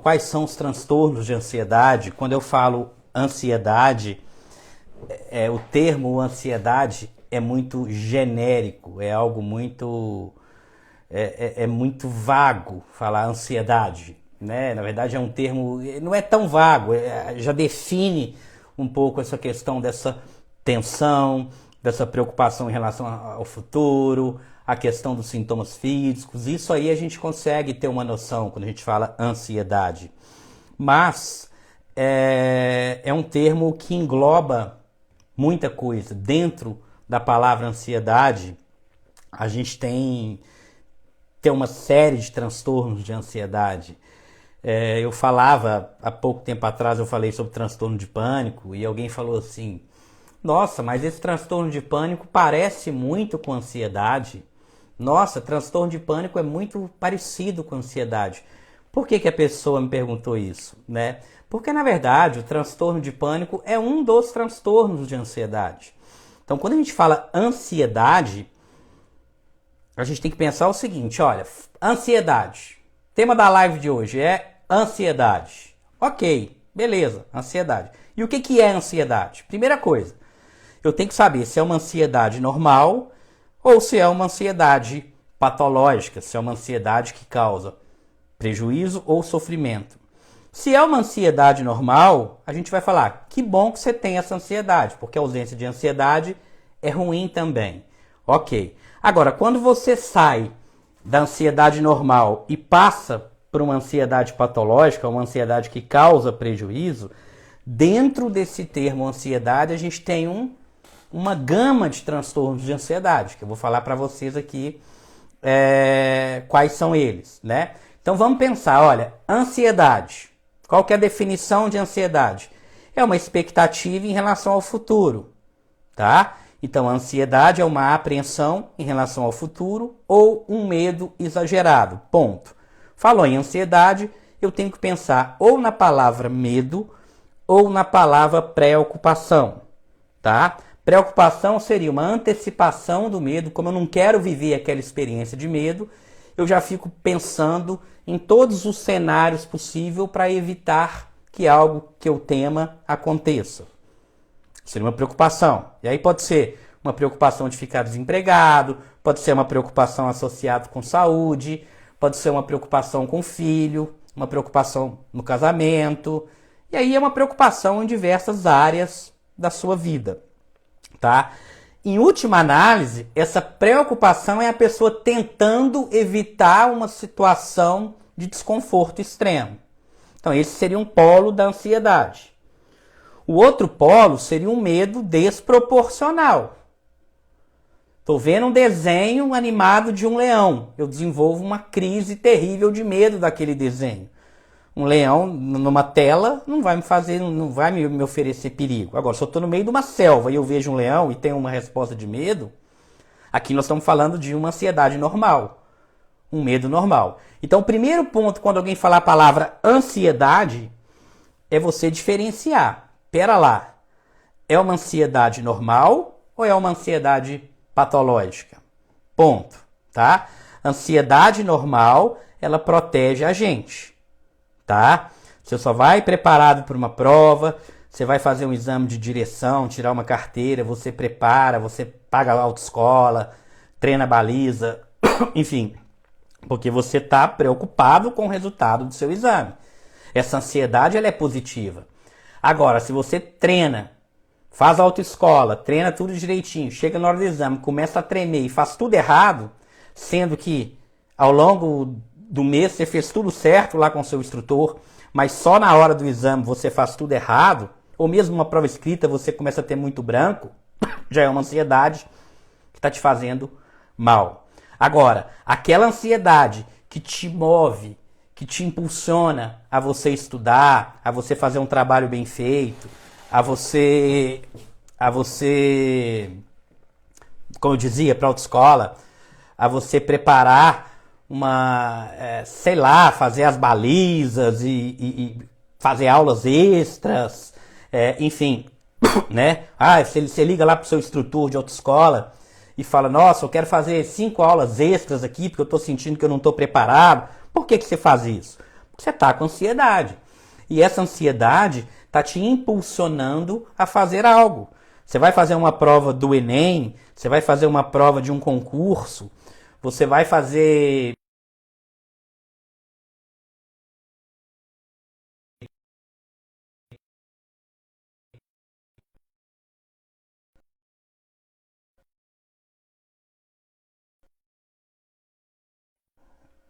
quais são os transtornos de ansiedade. Quando eu falo ansiedade, o termo ansiedade é muito genérico, é algo muito muito vago falar ansiedade, né? Na verdade é um termo, não é tão vago, já define um pouco essa questão dessa tensão, dessa preocupação em relação ao futuro, a questão dos sintomas físicos. Isso aí a gente consegue ter uma noção quando a gente fala ansiedade. Mas é um termo que engloba muita coisa. Dentro da palavra ansiedade, a gente tem uma série de transtornos de ansiedade. Eu falava, há pouco tempo atrás, eu falei sobre transtorno de pânico e alguém falou assim: nossa, mas esse transtorno de pânico parece muito com ansiedade. Nossa, transtorno de pânico é muito parecido com ansiedade. Por que a pessoa me perguntou isso, né? Porque, na verdade, o transtorno de pânico é um dos transtornos de ansiedade. Então, quando a gente fala ansiedade, a gente tem que pensar o seguinte, olha, ansiedade. O tema da live de hoje é ansiedade. Ok, beleza, ansiedade. E o que é ansiedade? Primeira coisa, eu tenho que saber se é uma ansiedade normal ou se é uma ansiedade patológica, se é uma ansiedade que causa prejuízo ou sofrimento. Se é uma ansiedade normal, a gente vai falar, que bom que você tem essa ansiedade, porque a ausência de ansiedade é ruim também. Ok. Agora, quando você sai da ansiedade normal e passa para uma ansiedade patológica, uma ansiedade que causa prejuízo, dentro desse termo ansiedade, a gente tem uma gama de transtornos de ansiedade, que eu vou falar para vocês aqui quais são eles, né? Então vamos pensar, olha, ansiedade. Qual que é a definição de ansiedade? É uma expectativa em relação ao futuro, tá? Então a ansiedade é uma apreensão em relação ao futuro ou um medo exagerado, ponto. Falou em ansiedade, eu tenho que pensar ou na palavra medo ou na palavra preocupação, tá? Preocupação seria uma antecipação do medo, como eu não quero viver aquela experiência de medo, eu já fico pensando em todos os cenários possíveis para evitar que algo que eu tema aconteça. Seria uma preocupação. E aí pode ser uma preocupação de ficar desempregado, pode ser uma preocupação associada com saúde, pode ser uma preocupação com o filho, uma preocupação no casamento. E aí é uma preocupação em diversas áreas da sua vida, tá? Em última análise, essa preocupação é a pessoa tentando evitar uma situação de desconforto extremo. Então, esse seria um polo da ansiedade. O outro polo seria um medo desproporcional. Estou vendo um desenho animado de um leão. Eu desenvolvo uma crise terrível de medo daquele desenho. Um leão numa tela não vai me oferecer perigo. Agora, se eu estou no meio de uma selva e eu vejo um leão e tenho uma resposta de medo, aqui nós estamos falando de uma ansiedade normal, um medo normal. Então, o primeiro ponto, quando alguém falar a palavra ansiedade, é você diferenciar. Pera lá, é uma ansiedade normal ou é uma ansiedade patológica? Ponto, tá? Ansiedade normal, ela protege a gente. Tá? Você só vai preparado para uma prova, você vai fazer um exame de direção, tirar uma carteira, você prepara, você paga a autoescola, treina a baliza, enfim, porque você está preocupado com o resultado do seu exame. Essa ansiedade ela é positiva. Agora, se você treina, faz a autoescola, treina tudo direitinho, chega na hora do exame, começa a tremer e faz tudo errado, sendo que ao longo do mês você fez tudo certo lá com o seu instrutor, mas só na hora do exame você faz tudo errado, ou mesmo uma prova escrita você começa a ter muito branco, já é uma ansiedade que está te fazendo mal. Agora, aquela ansiedade que te move, que te impulsiona a você estudar, a você fazer um trabalho bem feito, a você como eu dizia, para a autoescola, a você preparar fazer as balizas e fazer aulas extras, enfim, né? Você liga lá pro seu instrutor de autoescola e fala, nossa, eu quero fazer 5 aulas extras aqui porque eu tô sentindo que eu não tô preparado. Por que você faz isso? Você está com ansiedade. E essa ansiedade está te impulsionando a fazer algo. Você vai fazer uma prova do Enem, você vai fazer uma prova de um concurso, você vai fazer...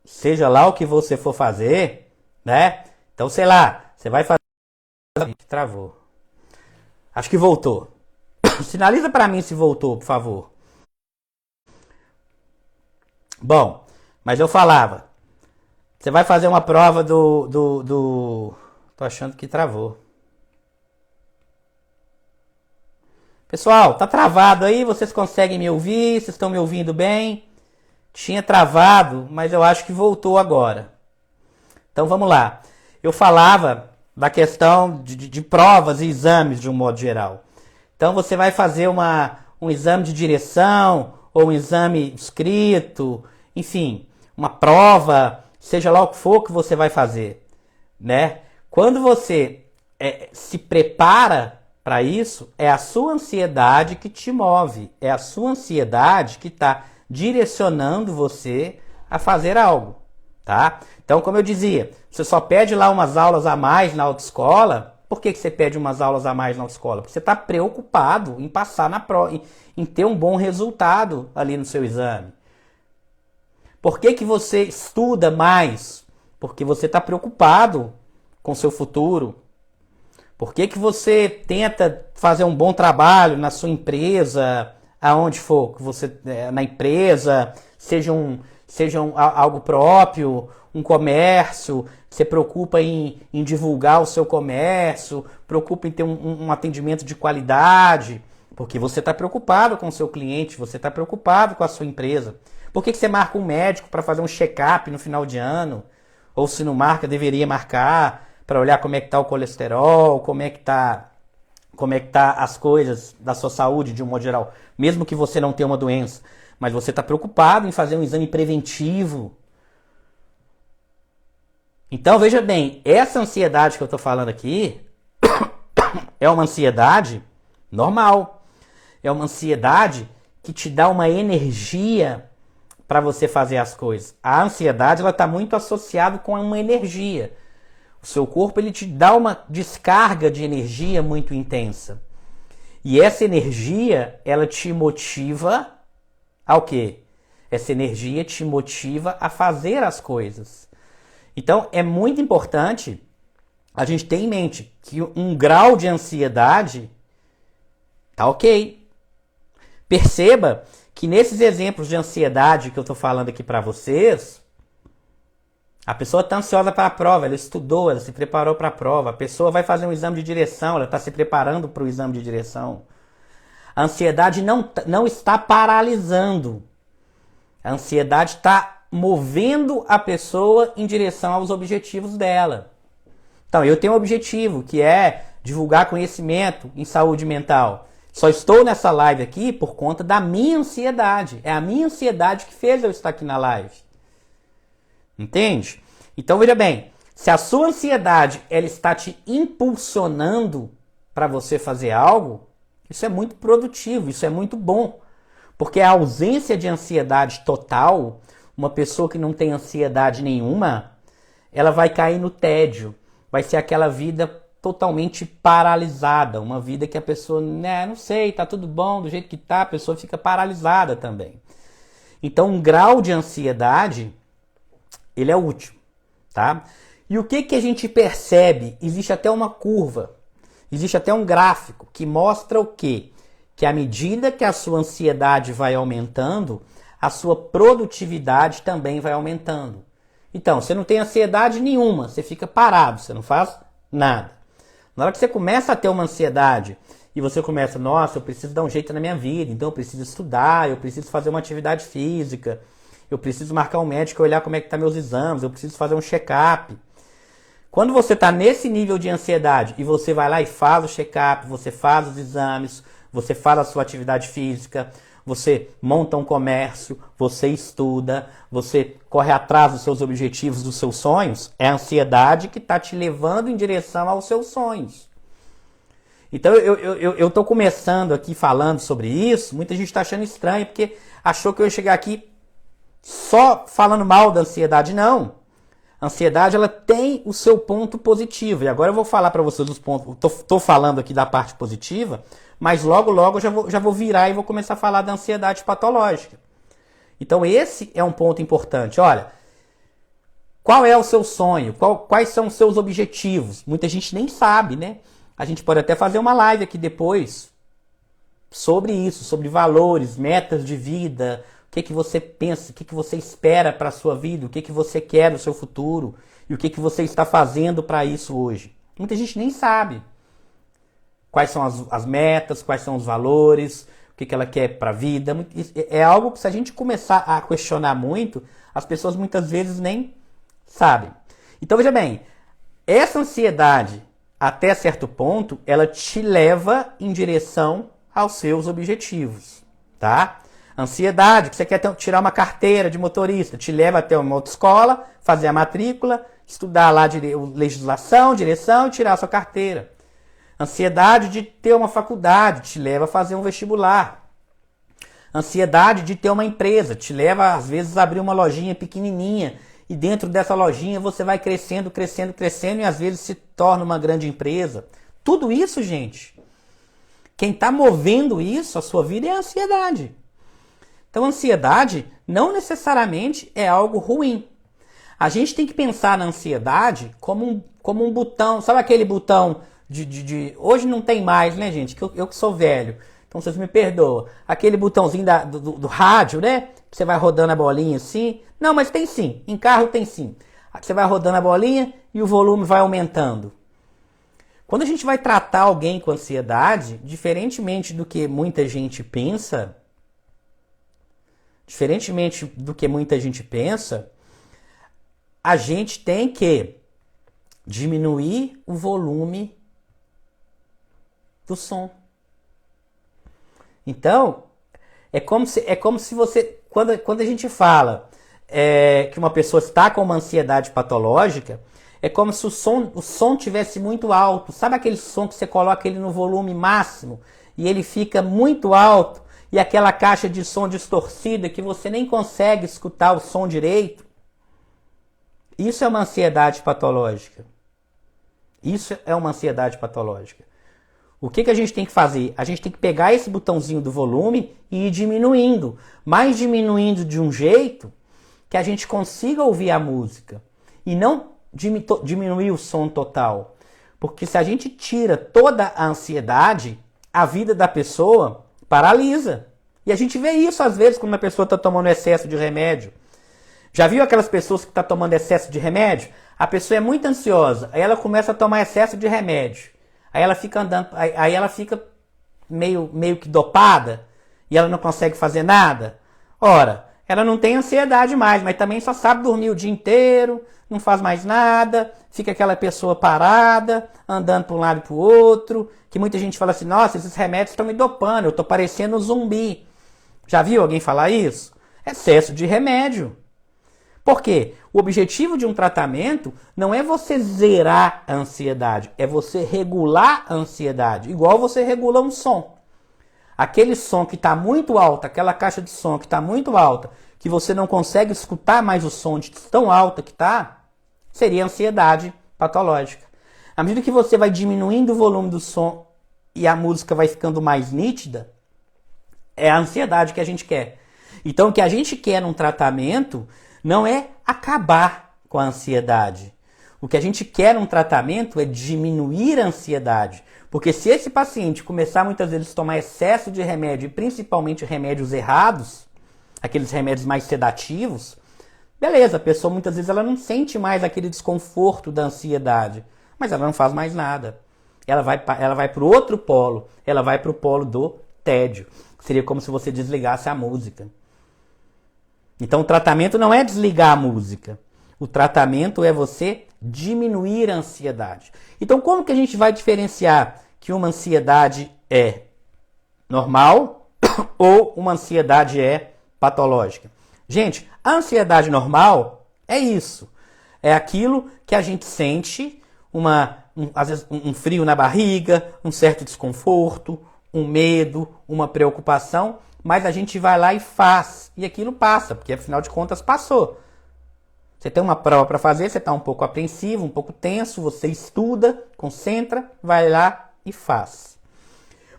Seja lá o que você for fazer, né? Então, sei lá, você vai fazer... Travou. Acho que voltou. Sinaliza para mim se voltou, por favor. Bom, mas eu falava. Você vai fazer uma prova do... Tô achando que travou. Pessoal, tá travado aí? Vocês conseguem me ouvir? Vocês estão me ouvindo bem? Tinha travado, mas eu acho que voltou agora. Então vamos lá. Eu falava da questão de provas e exames de um modo geral. Então você vai fazer um exame de direção, ou um exame escrito, enfim, uma prova, seja lá o que for que você vai fazer, né? Quando você se prepara para isso, é a sua ansiedade que te move, é a sua ansiedade que está direcionando você a fazer algo, tá? Então, como eu dizia, você só pede lá umas aulas a mais na autoescola. Por que você pede umas aulas a mais na autoescola? Porque você está preocupado em passar na prova, em ter um bom resultado ali no seu exame. Por que você estuda mais? Porque você está preocupado com o seu futuro. Por que você tenta fazer um bom trabalho na sua empresa, aonde for, que você na empresa, seja algo próprio, um comércio, você preocupa em divulgar o seu comércio, preocupa em ter um atendimento de qualidade, porque você está preocupado com o seu cliente, você está preocupado com a sua empresa. Por que você marca um médico para fazer um check-up no final de ano? Ou se não marca, deveria marcar para olhar como é que está o colesterol, como é que tá as coisas da sua saúde de um modo geral, mesmo que você não tenha uma doença, mas você está preocupado em fazer um exame preventivo. Então veja bem, essa ansiedade que eu estou falando aqui é uma ansiedade normal, é uma ansiedade que te dá uma energia para você fazer as coisas. A ansiedade ela está muito associada com uma energia. O seu corpo ele te dá uma descarga de energia muito intensa. E essa energia, ela te motiva ao quê? Essa energia te motiva a fazer as coisas. Então, é muito importante a gente ter em mente que um grau de ansiedade tá ok. Perceba que nesses exemplos de ansiedade que eu estou falando aqui para vocês, a pessoa está ansiosa para a prova, ela estudou, ela se preparou para a prova. A pessoa vai fazer um exame de direção, ela está se preparando para o exame de direção. A ansiedade não está paralisando. A ansiedade está movendo a pessoa em direção aos objetivos dela. Então, eu tenho um objetivo, que é divulgar conhecimento em saúde mental. Só estou nessa live aqui por conta da minha ansiedade. É a minha ansiedade que fez eu estar aqui na live. Entende? Então veja bem, se a sua ansiedade ela está te impulsionando para você fazer algo, isso é muito produtivo, isso é muito bom. Porque a ausência de ansiedade total, uma pessoa que não tem ansiedade nenhuma, ela vai cair no tédio. Vai ser aquela vida totalmente paralisada, uma vida que a pessoa, não sei, tá tudo bom do jeito que tá, a pessoa fica paralisada também. Então um grau de ansiedade ele é útil, tá? E o que a gente percebe? Existe até uma curva, existe até um gráfico que mostra o quê? Que à medida que a sua ansiedade vai aumentando, a sua produtividade também vai aumentando. Então, você não tem ansiedade nenhuma, você fica parado, você não faz nada. Na hora que você começa a ter uma ansiedade e você começa, nossa, eu preciso dar um jeito na minha vida, então eu preciso estudar, eu preciso fazer uma atividade física, eu preciso marcar um médico e olhar como é que estão meus exames, eu preciso fazer um check-up. Quando você está nesse nível de ansiedade e você vai lá e faz o check-up, você faz os exames, você faz a sua atividade física, você monta um comércio, você estuda, você corre atrás dos seus objetivos, dos seus sonhos, é a ansiedade que está te levando em direção aos seus sonhos. Então eu estou começando aqui falando sobre isso, muita gente está achando estranho, porque achou que eu ia chegar aqui só falando mal da ansiedade. Não. A ansiedade, ela tem o seu ponto positivo. E agora eu vou falar para vocês os pontos. Estou falando aqui da parte positiva, mas logo eu já vou virar e vou começar a falar da ansiedade patológica. Então esse é um ponto importante. Olha, qual é o seu sonho? Quais são os seus objetivos? Muita gente nem sabe, né? A gente pode até fazer uma live aqui depois sobre isso, sobre valores, metas de vida, o que você pensa, o que você espera para a sua vida, o que você quer no seu futuro e o que você está fazendo para isso hoje. Muita gente nem sabe quais são as metas, quais são os valores, o que ela quer para a vida. É algo que, se a gente começar a questionar muito, as pessoas muitas vezes nem sabem. Então, veja bem, essa ansiedade, até certo ponto, ela te leva em direção aos seus objetivos, tá? Ansiedade, que você quer tirar uma carteira de motorista, te leva até uma autoescola, fazer a matrícula, estudar lá legislação, direção e tirar a sua carteira. Ansiedade de ter uma faculdade, te leva a fazer um vestibular. Ansiedade de ter uma empresa, te leva às vezes a abrir uma lojinha pequenininha e dentro dessa lojinha você vai crescendo, crescendo, crescendo e às vezes se torna uma grande empresa. Tudo isso, gente, quem está movendo isso, a sua vida, é a ansiedade. Então, a ansiedade não necessariamente é algo ruim. A gente tem que pensar na ansiedade como um botão. Sabe aquele botão hoje não tem mais, né, gente? Eu que sou velho, então vocês me perdoam. Aquele botãozinho do rádio, né? Você vai rodando a bolinha assim. Não, mas tem sim. Em carro tem sim. Você vai rodando a bolinha e o volume vai aumentando. Quando a gente vai tratar alguém com ansiedade, diferentemente do que muita gente pensa, a gente tem que diminuir o volume do som. Então, é como se você, quando a gente fala que uma pessoa está com uma ansiedade patológica, é como se o som tivesse muito alto. Sabe aquele som que você coloca ele no volume máximo e ele fica muito alto? E aquela caixa de som distorcida que você nem consegue escutar o som direito? Isso é uma ansiedade patológica. Isso é uma ansiedade patológica. O que a gente tem que fazer? A gente tem que pegar esse botãozinho do volume e ir diminuindo. Mas diminuindo de um jeito que a gente consiga ouvir a música. E não diminuir o som total. Porque se a gente tira toda a ansiedade, a vida da pessoa paralisa. E a gente vê isso às vezes quando a pessoa está tomando excesso de remédio. Já viu aquelas pessoas que estão tomando excesso de remédio? A pessoa é muito ansiosa, aí ela começa a tomar excesso de remédio. Aí ela fica andando, aí ela fica meio que dopada e ela não consegue fazer nada. Ora, ela não tem ansiedade mais, mas também só sabe dormir o dia inteiro, não faz mais nada, fica aquela pessoa parada, andando para um lado e para o outro, que muita gente fala assim, nossa, esses remédios estão me dopando, eu estou parecendo um zumbi. Já viu alguém falar isso? Excesso de remédio. Por quê? O objetivo de um tratamento não é você zerar a ansiedade, é você regular a ansiedade, igual você regula um som. Aquele som que está muito alto, aquela caixa de som que está muito alta, que você não consegue escutar mais o som de tão alta que está, seria ansiedade patológica. À medida que você vai diminuindo o volume do som e a música vai ficando mais nítida, é a ansiedade que a gente quer. Então, o que a gente quer num tratamento não é acabar com a ansiedade. O que a gente quer num tratamento é diminuir a ansiedade. Porque se esse paciente começar muitas vezes a tomar excesso de remédio, e principalmente remédios errados, aqueles remédios mais sedativos, beleza, a pessoa muitas vezes ela não sente mais aquele desconforto da ansiedade, mas ela não faz mais nada. Ela vai para o outro polo, ela vai para o polo do tédio. Seria como se você desligasse a música. Então o tratamento não é desligar a música. O tratamento é você diminuir a ansiedade. Então como que a gente vai diferenciar que uma ansiedade é normal ou uma ansiedade é patológica. Gente, a ansiedade normal é isso. É aquilo que a gente sente, às vezes um frio na barriga, um certo desconforto, um medo, uma preocupação, mas a gente vai lá e faz. E aquilo passa, porque afinal de contas passou. Você tem uma prova para fazer, você está um pouco apreensivo, um pouco tenso, você estuda, concentra, vai lá e faz.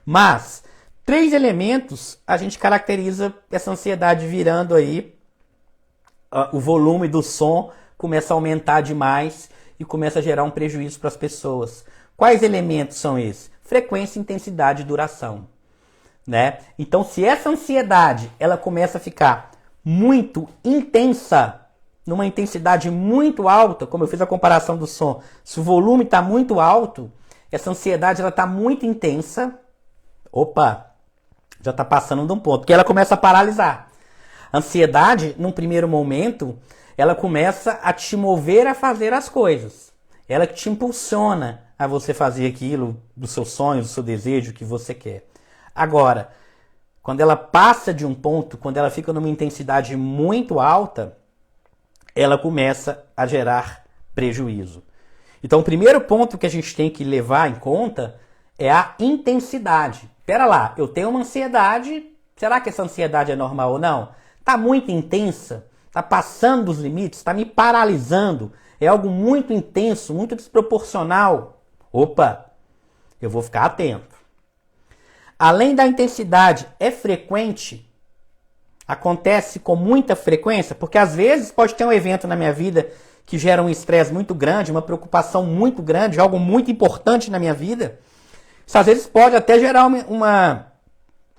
Mas 3 elementos a gente caracteriza essa ansiedade virando aí, o volume do som começa a aumentar demais e começa a gerar um prejuízo para as pessoas. Quais elementos são esses? Frequência, intensidade e duração. Né? Então, se essa ansiedade ela começa a ficar muito intensa, numa intensidade muito alta, como eu fiz a comparação do som, se o volume está muito alto, essa ansiedade está muito intensa, já está passando de um ponto, que ela começa a paralisar. A ansiedade, num primeiro momento, ela começa a te mover a fazer as coisas. Ela que te impulsiona a você fazer aquilo, dos seus sonhos, do seu desejo, que você quer. Agora, quando ela passa de um ponto, quando ela fica numa intensidade muito alta, ela começa a gerar prejuízo. Então, o primeiro ponto que a gente tem que levar em conta é a intensidade. Pera lá, eu tenho uma ansiedade, será que essa ansiedade é normal ou não? Está muito intensa, está passando dos limites, está me paralisando, é algo muito intenso, muito desproporcional. Eu vou ficar atento. Além da intensidade, é frequente? Acontece com muita frequência? Porque às vezes pode ter um evento na minha vida que gera um estresse muito grande, uma preocupação muito grande, algo muito importante na minha vida. Isso às vezes pode até gerar uma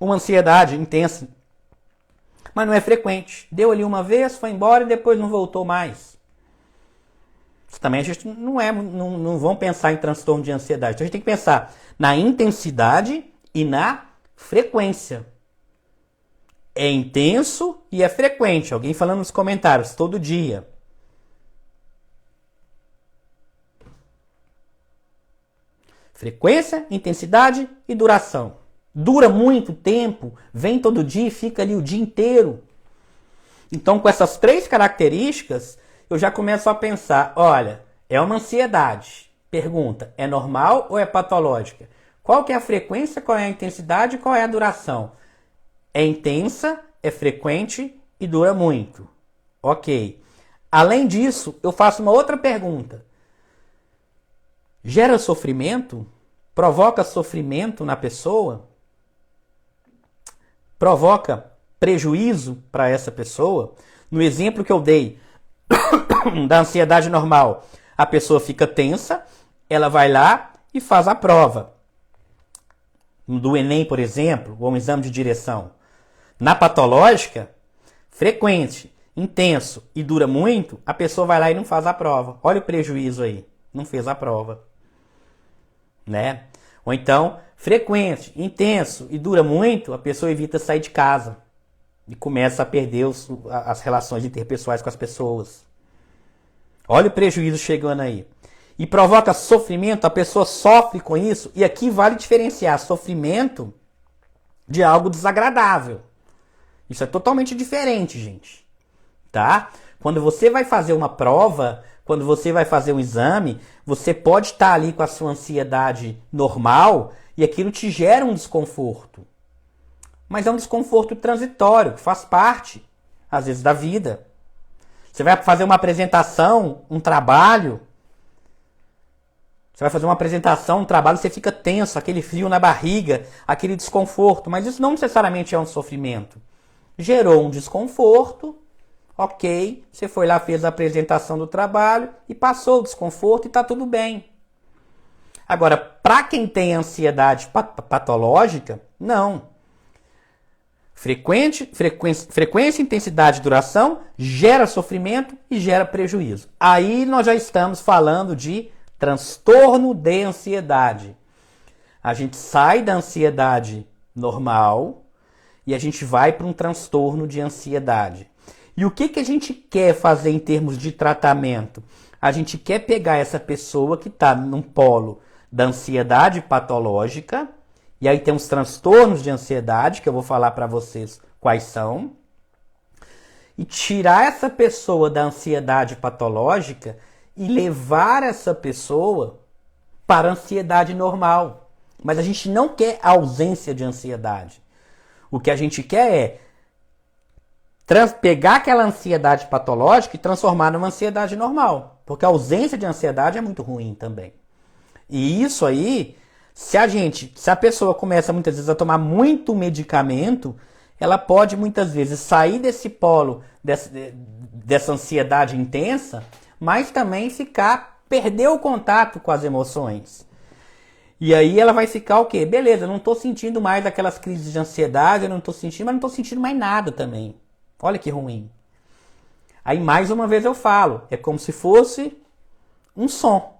ansiedade intensa. Mas não é frequente. Deu ali uma vez, foi embora e depois não voltou mais. Isso também a gente não vão pensar em transtorno de ansiedade. Então a gente tem que pensar na intensidade e na frequência. É intenso e é frequente. Alguém falando nos comentários, todo dia. Frequência, intensidade e duração. Dura muito tempo, vem todo dia e fica ali o dia inteiro. Então, com essas 3 características, eu já começo a pensar, olha, é uma ansiedade. Pergunta, é normal ou é patológica? Qual que é a frequência, qual é a intensidade e qual é a duração? É intensa, é frequente e dura muito. Ok. Além disso, eu faço uma outra pergunta. Gera sofrimento? Provoca sofrimento na pessoa? Provoca prejuízo para essa pessoa? No exemplo que eu dei da ansiedade normal, a pessoa fica tensa, ela vai lá e faz a prova. Do Enem, por exemplo, ou um exame de direção. Na patológica, frequente, intenso e dura muito, a pessoa vai lá e não faz a prova. Olha o prejuízo aí, não fez a prova. Né? Ou então, frequente, intenso e dura muito, a pessoa evita sair de casa e começa a perder as relações interpessoais com as pessoas. Olha o prejuízo chegando aí. E provoca sofrimento, a pessoa sofre com isso, e aqui vale diferenciar sofrimento de algo desagradável. Isso é totalmente diferente, gente. Tá? Quando você vai fazer uma prova, quando você vai fazer um exame, você pode estar ali com a sua ansiedade normal e aquilo te gera um desconforto. Mas é um desconforto transitório, que faz parte, às vezes, da vida. Você vai fazer uma apresentação, um trabalho. Você vai fazer uma apresentação, um trabalho, você fica tenso, aquele frio na barriga, aquele desconforto. Mas isso não necessariamente é um sofrimento. Gerou um desconforto, ok, você foi lá, fez a apresentação do trabalho e passou o desconforto e está tudo bem. Agora, para quem tem ansiedade patológica, não. Frequência, intensidade e duração gera sofrimento e gera prejuízo. Aí nós já estamos falando de transtorno de ansiedade. A gente sai da ansiedade normal e a gente vai para um transtorno de ansiedade. E o que a gente quer fazer em termos de tratamento? A gente quer pegar essa pessoa que está num polo da ansiedade patológica E aí tem os transtornos de ansiedade, que eu vou falar para vocês quais são. E tirar essa pessoa da ansiedade patológica e levar essa pessoa para a ansiedade normal. Mas a gente não quer a ausência de ansiedade. O que a gente quer é pegar aquela ansiedade patológica e transformar numa ansiedade normal. Porque a ausência de ansiedade é muito ruim também. E isso aí, se a pessoa começa muitas vezes a tomar muito medicamento, ela pode muitas vezes sair desse polo, dessa ansiedade intensa, mas também perder o contato com as emoções. E aí ela vai ficar o quê? Beleza, eu não estou sentindo mais aquelas crises de ansiedade, eu não estou sentindo, mas não estou sentindo mais nada também. Olha que ruim. Aí mais uma vez eu falo, é como se fosse um som.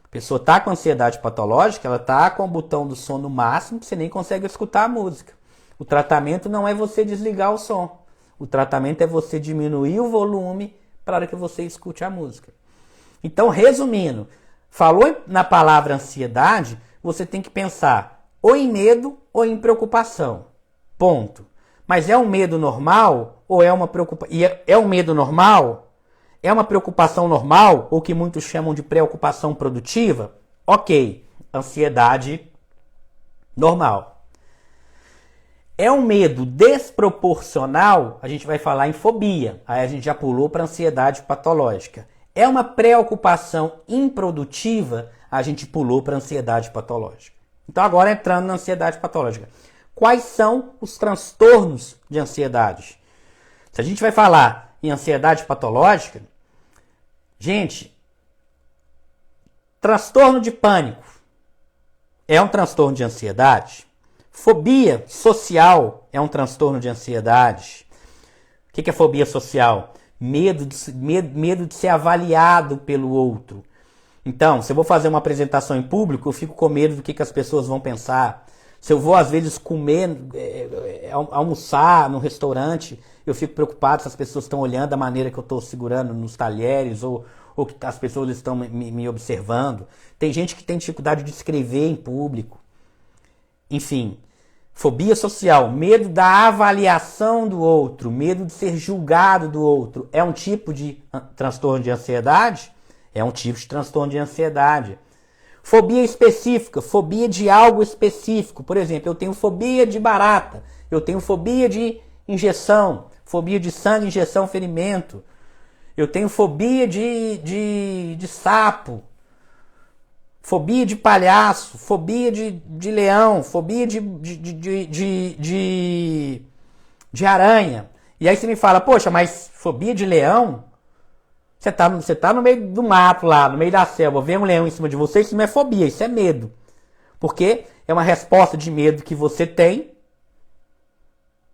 A pessoa está com ansiedade patológica, ela está com o botão do som no máximo, que você nem consegue escutar a música. O tratamento não é você desligar o som. O tratamento é você diminuir o volume para a hora que você escute a música. Então, resumindo, falou na palavra ansiedade, você tem que pensar ou em medo ou em preocupação. Ponto. Mas é um medo normal ou é uma preocupação? É um medo normal? É uma preocupação normal, ou que muitos chamam de preocupação produtiva? Ok, ansiedade normal. É um medo desproporcional? A gente vai falar em fobia. Aí a gente já pulou para ansiedade patológica. É uma preocupação improdutiva? A gente pulou para ansiedade patológica. Então agora entrando na ansiedade patológica. Quais são os transtornos de ansiedade? Se a gente vai falar em ansiedade patológica, gente, transtorno de pânico é um transtorno de ansiedade? Fobia social é um transtorno de ansiedade? O que é fobia social? Medo de ser avaliado pelo outro. Então, se eu vou fazer uma apresentação em público, eu fico com medo do que as pessoas vão pensar. Se eu vou, às vezes, almoçar no restaurante, eu fico preocupado se as pessoas estão olhando da maneira que eu estou segurando nos talheres ou que as pessoas estão me observando. Tem gente que tem dificuldade de escrever em público. Enfim, fobia social, medo da avaliação do outro, medo de ser julgado do outro. É um tipo de transtorno de ansiedade? É um tipo de transtorno de ansiedade. Fobia específica, fobia de algo específico. Por exemplo, eu tenho fobia de barata, eu tenho fobia de injeção, fobia de sangue, injeção, ferimento. Eu tenho fobia de sapo, fobia de palhaço, fobia de leão, fobia de aranha. E aí você me fala, poxa, mas fobia de leão? Você tá no meio do mato lá, no meio da selva, vem um leão em cima de você, isso não é fobia, isso é medo. Porque é uma resposta de medo que você tem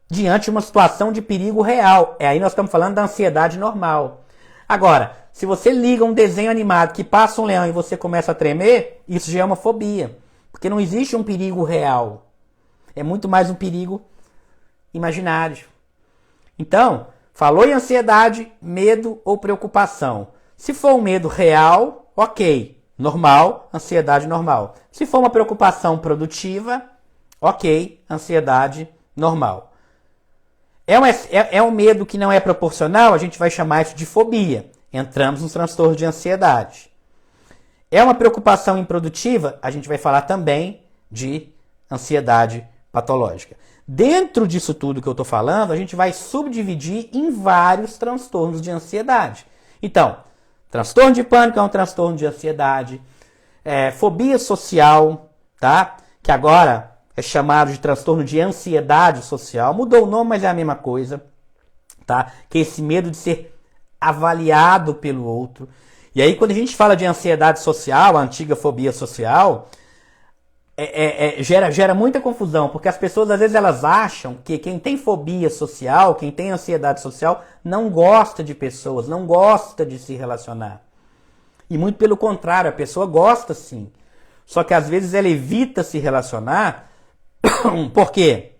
diante de uma situação de perigo real. Aí nós estamos falando da ansiedade normal. Agora, se você liga um desenho animado que passa um leão e você começa a tremer, isso já é uma fobia. Porque não existe um perigo real. É muito mais um perigo imaginário. Então, falou em ansiedade, medo ou preocupação. Se for um medo real, ok, normal, ansiedade normal. Se for uma preocupação produtiva, ok, ansiedade normal. É um medo que não é proporcional, a gente vai chamar isso de fobia. Entramos no transtorno de ansiedade. É uma preocupação improdutiva, a gente vai falar também de ansiedade patológica. Dentro disso tudo que eu estou falando, a gente vai subdividir em vários transtornos de ansiedade. Então, transtorno de pânico é um transtorno de ansiedade. Fobia social, tá? Que agora é chamado de transtorno de ansiedade social. Mudou o nome, mas é a mesma coisa, tá? Que é esse medo de ser avaliado pelo outro. E aí, quando a gente fala de ansiedade social, a antiga fobia social, gera muita confusão, porque as pessoas às vezes elas acham que quem tem fobia social, quem tem ansiedade social, não gosta de pessoas, não gosta de se relacionar. E muito pelo contrário, a pessoa gosta sim. Só que às vezes ela evita se relacionar. Por quê?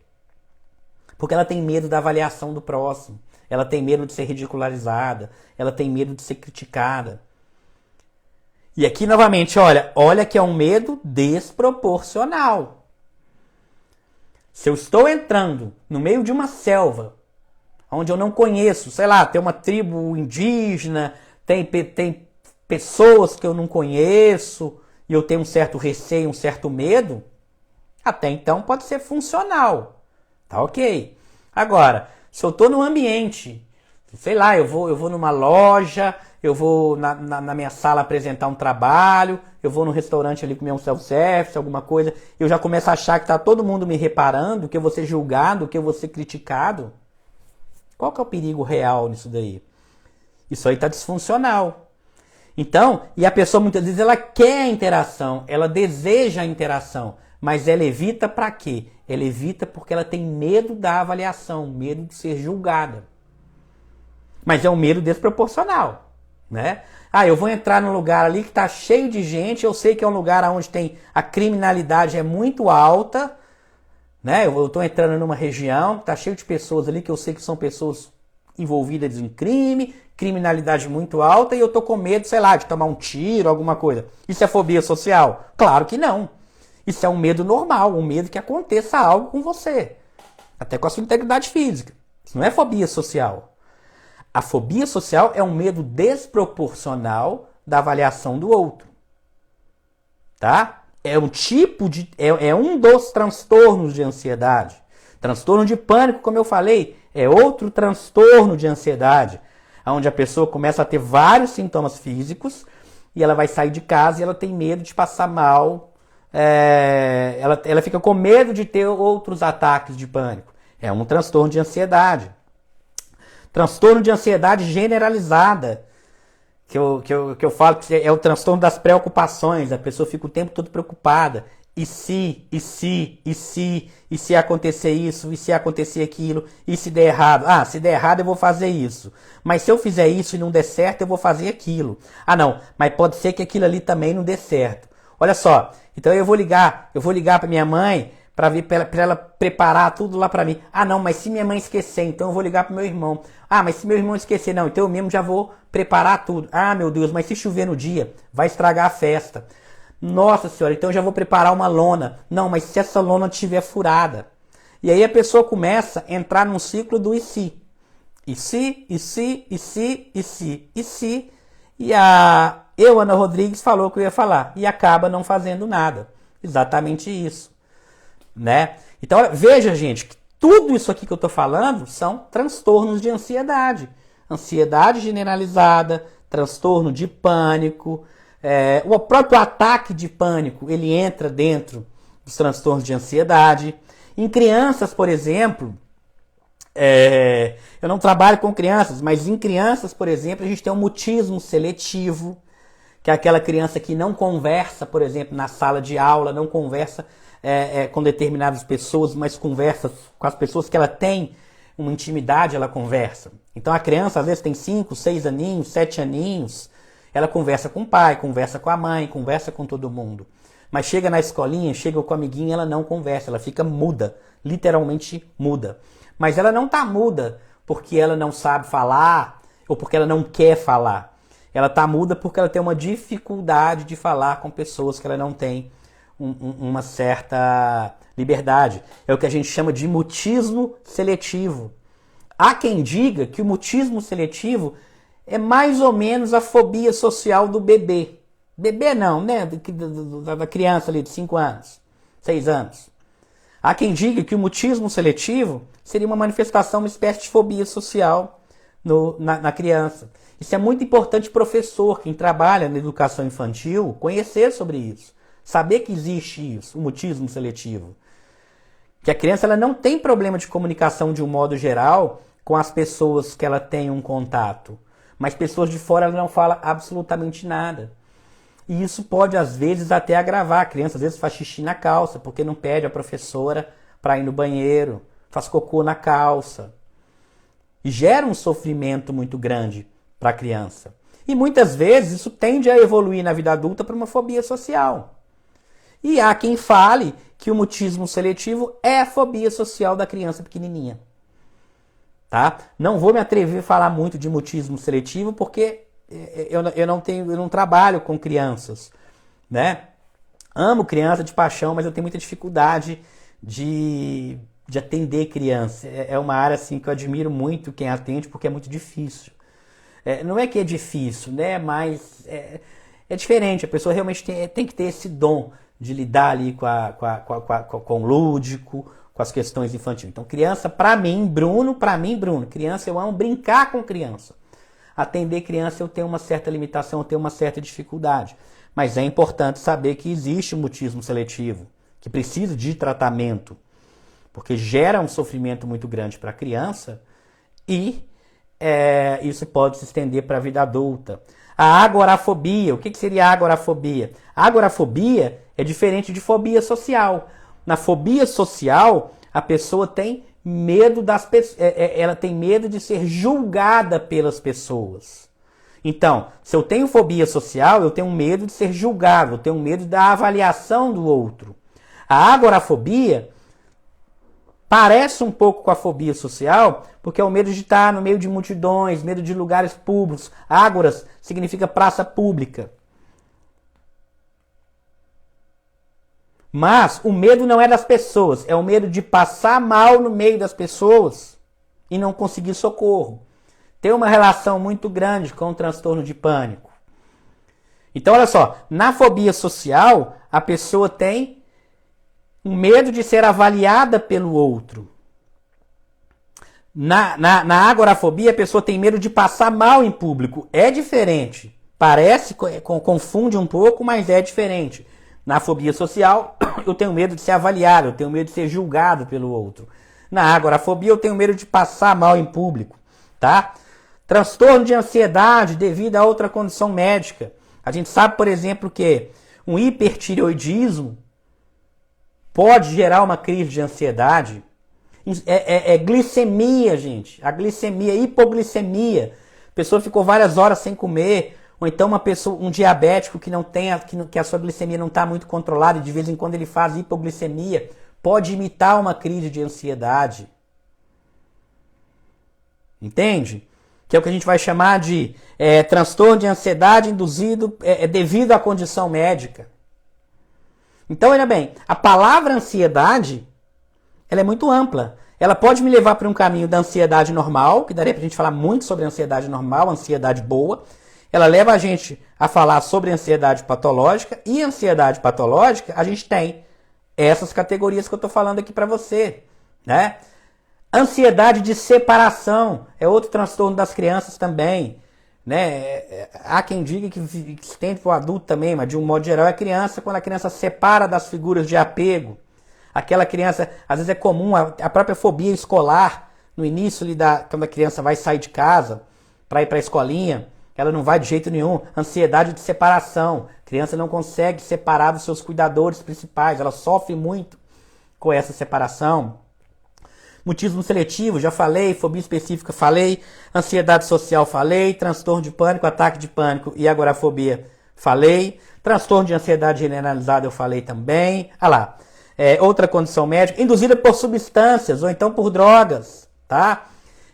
Porque ela tem medo da avaliação do próximo. Ela tem medo de ser ridicularizada. Ela tem medo de ser criticada. E aqui novamente, olha que é um medo desproporcional. Se eu estou entrando no meio de uma selva, onde eu não conheço, sei lá, tem uma tribo indígena, tem pessoas que eu não conheço, e eu tenho um certo receio, um certo medo, até então pode ser funcional. Tá ok. Agora, se eu estou num ambiente, sei lá, eu vou numa loja, eu vou na minha sala apresentar um trabalho, eu vou no restaurante ali comer um self-service, alguma coisa, eu já começo a achar que tá todo mundo me reparando, que eu vou ser julgado, que eu vou ser criticado. Qual que é o perigo real nisso daí? Isso aí tá disfuncional. Então, e a pessoa muitas vezes ela quer a interação, ela deseja a interação, mas ela evita para quê? Ela evita porque ela tem medo da avaliação, medo de ser julgada. Mas é um medo desproporcional, né? Ah, eu vou entrar num lugar ali que está cheio de gente, eu sei que é um lugar onde tem a criminalidade é muito alta, né? Eu estou entrando numa região que está cheio de pessoas ali que eu sei que são pessoas envolvidas em crime, criminalidade muito alta, e eu estou com medo, sei lá, de tomar um tiro, alguma coisa. Isso é fobia social? Claro que não. Isso é um medo normal, um medo que aconteça algo com você, até com a sua integridade física. Isso não é fobia social. A fobia social é um medo desproporcional da avaliação do outro. Tá? É um tipo de. É um dos transtornos de ansiedade. Transtorno de pânico, como eu falei, é outro transtorno de ansiedade, onde a pessoa começa a ter vários sintomas físicos e ela vai sair de casa e ela tem medo de passar mal. Ela fica com medo de ter outros ataques de pânico. É um transtorno de ansiedade. Transtorno de ansiedade generalizada, que eu falo que é o transtorno das preocupações. A pessoa fica o tempo todo preocupada. E se acontecer isso, e se acontecer aquilo, e se der errado? Ah, se der errado eu vou fazer isso. Mas se eu fizer isso e não der certo, eu vou fazer aquilo. Ah não, mas pode ser que aquilo ali também não dê certo. Olha só, então eu vou ligar para minha mãe para ela preparar tudo lá para mim. Ah não, mas se minha mãe esquecer, então eu vou ligar para meu irmão. Ah, mas se meu irmão esquecer, não, então eu mesmo já vou preparar tudo. Ah, meu Deus, mas se chover no dia, vai estragar a festa. Nossa senhora, então eu já vou preparar uma lona. Não, mas se essa lona estiver furada. E aí a pessoa começa a entrar num ciclo do e se. E se. E Ana Rodrigues falou que eu ia falar. E acaba não fazendo nada. Exatamente isso. Né? Então, veja, gente, que tudo isso aqui que eu estou falando são transtornos de ansiedade. Ansiedade generalizada, transtorno de pânico. O próprio ataque de pânico, ele entra dentro dos transtornos de ansiedade. Em crianças, por exemplo, eu não trabalho com crianças, mas em crianças, por exemplo, a gente tem um mutismo seletivo, que é aquela criança que não conversa, por exemplo, na sala de aula, não conversa com determinadas pessoas, mas conversa com as pessoas que ela tem uma intimidade, ela conversa. Então a criança às vezes tem 5, 6 aninhos, 7 aninhos, ela conversa com o pai, conversa com a mãe, conversa com todo mundo. Mas chega na escolinha, chega com o amiguinho, ela não conversa, ela fica muda, literalmente muda. Mas ela não está muda porque ela não sabe falar ou porque ela não quer falar. Ela está muda porque ela tem uma dificuldade de falar com pessoas que ela não tem uma certa liberdade. É o que a gente chama de mutismo seletivo. Há quem diga que o mutismo seletivo é mais ou menos a fobia social do bebê. Bebê não, né? Da criança ali de 5 anos, 6 anos. Há quem diga que o mutismo seletivo seria uma manifestação, uma espécie de fobia social na criança. Isso é muito importante professor, quem trabalha na educação infantil, conhecer sobre isso. Saber que existe isso, o mutismo seletivo. Que a criança ela não tem problema de comunicação de um modo geral com as pessoas que ela tem um contato. Mas pessoas de fora ela não fala absolutamente nada. E isso pode, às vezes, até agravar. A criança, às vezes, faz xixi na calça, porque não pede a professora para ir no banheiro. Faz cocô na calça. E gera um sofrimento muito grande para a criança. E muitas vezes isso tende a evoluir na vida adulta para uma fobia social. E há quem fale que o mutismo seletivo é a fobia social da criança pequenininha. Tá? Não vou me atrever a falar muito de mutismo seletivo porque eu não trabalho com crianças. Né? Amo criança de paixão, mas eu tenho muita dificuldade de atender criança. É uma área assim que eu admiro muito quem atende, porque é muito difícil. Não é que é difícil, né? Mas é diferente. A pessoa realmente tem que ter esse dom de lidar ali com o lúdico, com as questões infantis. Então, criança, para mim, Bruno, criança, eu amo brincar com criança. Atender criança eu tenho uma certa limitação, eu tenho uma certa dificuldade. Mas é importante saber que existe um mutismo seletivo, que precisa de tratamento, porque gera um sofrimento muito grande para a criança e isso pode se estender para a vida adulta. A agorafobia, o que seria a agorafobia? A agorafobia é diferente de fobia social. Na fobia social, a pessoa tem medo das pessoas, ela tem medo de ser julgada pelas pessoas. Então, se eu tenho fobia social, eu tenho medo de ser julgado, eu tenho medo da avaliação do outro. A agorafobia parece um pouco com a fobia social, porque é o medo de estar no meio de multidões, medo de lugares públicos. Ágoras significa praça pública. Mas o medo não é das pessoas, é o medo de passar mal no meio das pessoas e não conseguir socorro. Tem uma relação muito grande com o transtorno de pânico. Então, olha só, na fobia social, a pessoa tem um medo de ser avaliada pelo outro. Na agorafobia, a pessoa tem medo de passar mal em público. É diferente. Parece, confunde um pouco, mas é diferente. Na fobia social, eu tenho medo de ser avaliado, eu tenho medo de ser julgado pelo outro. Na agorafobia, eu tenho medo de passar mal em público, tá? Transtorno de ansiedade devido a outra condição médica. A gente sabe, por exemplo, que um hipertireoidismo pode gerar uma crise de ansiedade. Glicemia, gente. A glicemia, hipoglicemia. A pessoa ficou várias horas sem comer. Ou então um diabético que a sua glicemia não está muito controlada e de vez em quando ele faz hipoglicemia. Pode imitar uma crise de ansiedade. Entende? Que é o que a gente vai chamar de transtorno de ansiedade induzido devido à condição médica. Então, olha bem, a palavra ansiedade, ela é muito ampla. Ela pode me levar para um caminho da ansiedade normal, que daria para a gente falar muito sobre ansiedade normal, ansiedade boa. Ela leva a gente a falar sobre ansiedade patológica, e ansiedade patológica, a gente tem essas categorias que eu estou falando aqui para você, né? Ansiedade de separação é outro transtorno das crianças também, né? Há quem diga que se tem para o adulto também, mas de um modo geral é criança, quando a criança separa das figuras de apego. Aquela criança, às vezes é comum, a própria fobia escolar, no início, quando a criança vai sair de casa para ir para a escolinha, ela não vai de jeito nenhum. Ansiedade de separação. A criança não consegue separar dos seus cuidadores principais, ela sofre muito com essa separação. Mutismo seletivo, já falei. Fobia específica, falei. Ansiedade social, falei. Transtorno de pânico, ataque de pânico e agorafobia, falei. Transtorno de ansiedade generalizada, eu falei também. Ah lá. Outra condição médica, induzida por substâncias ou então por drogas, tá?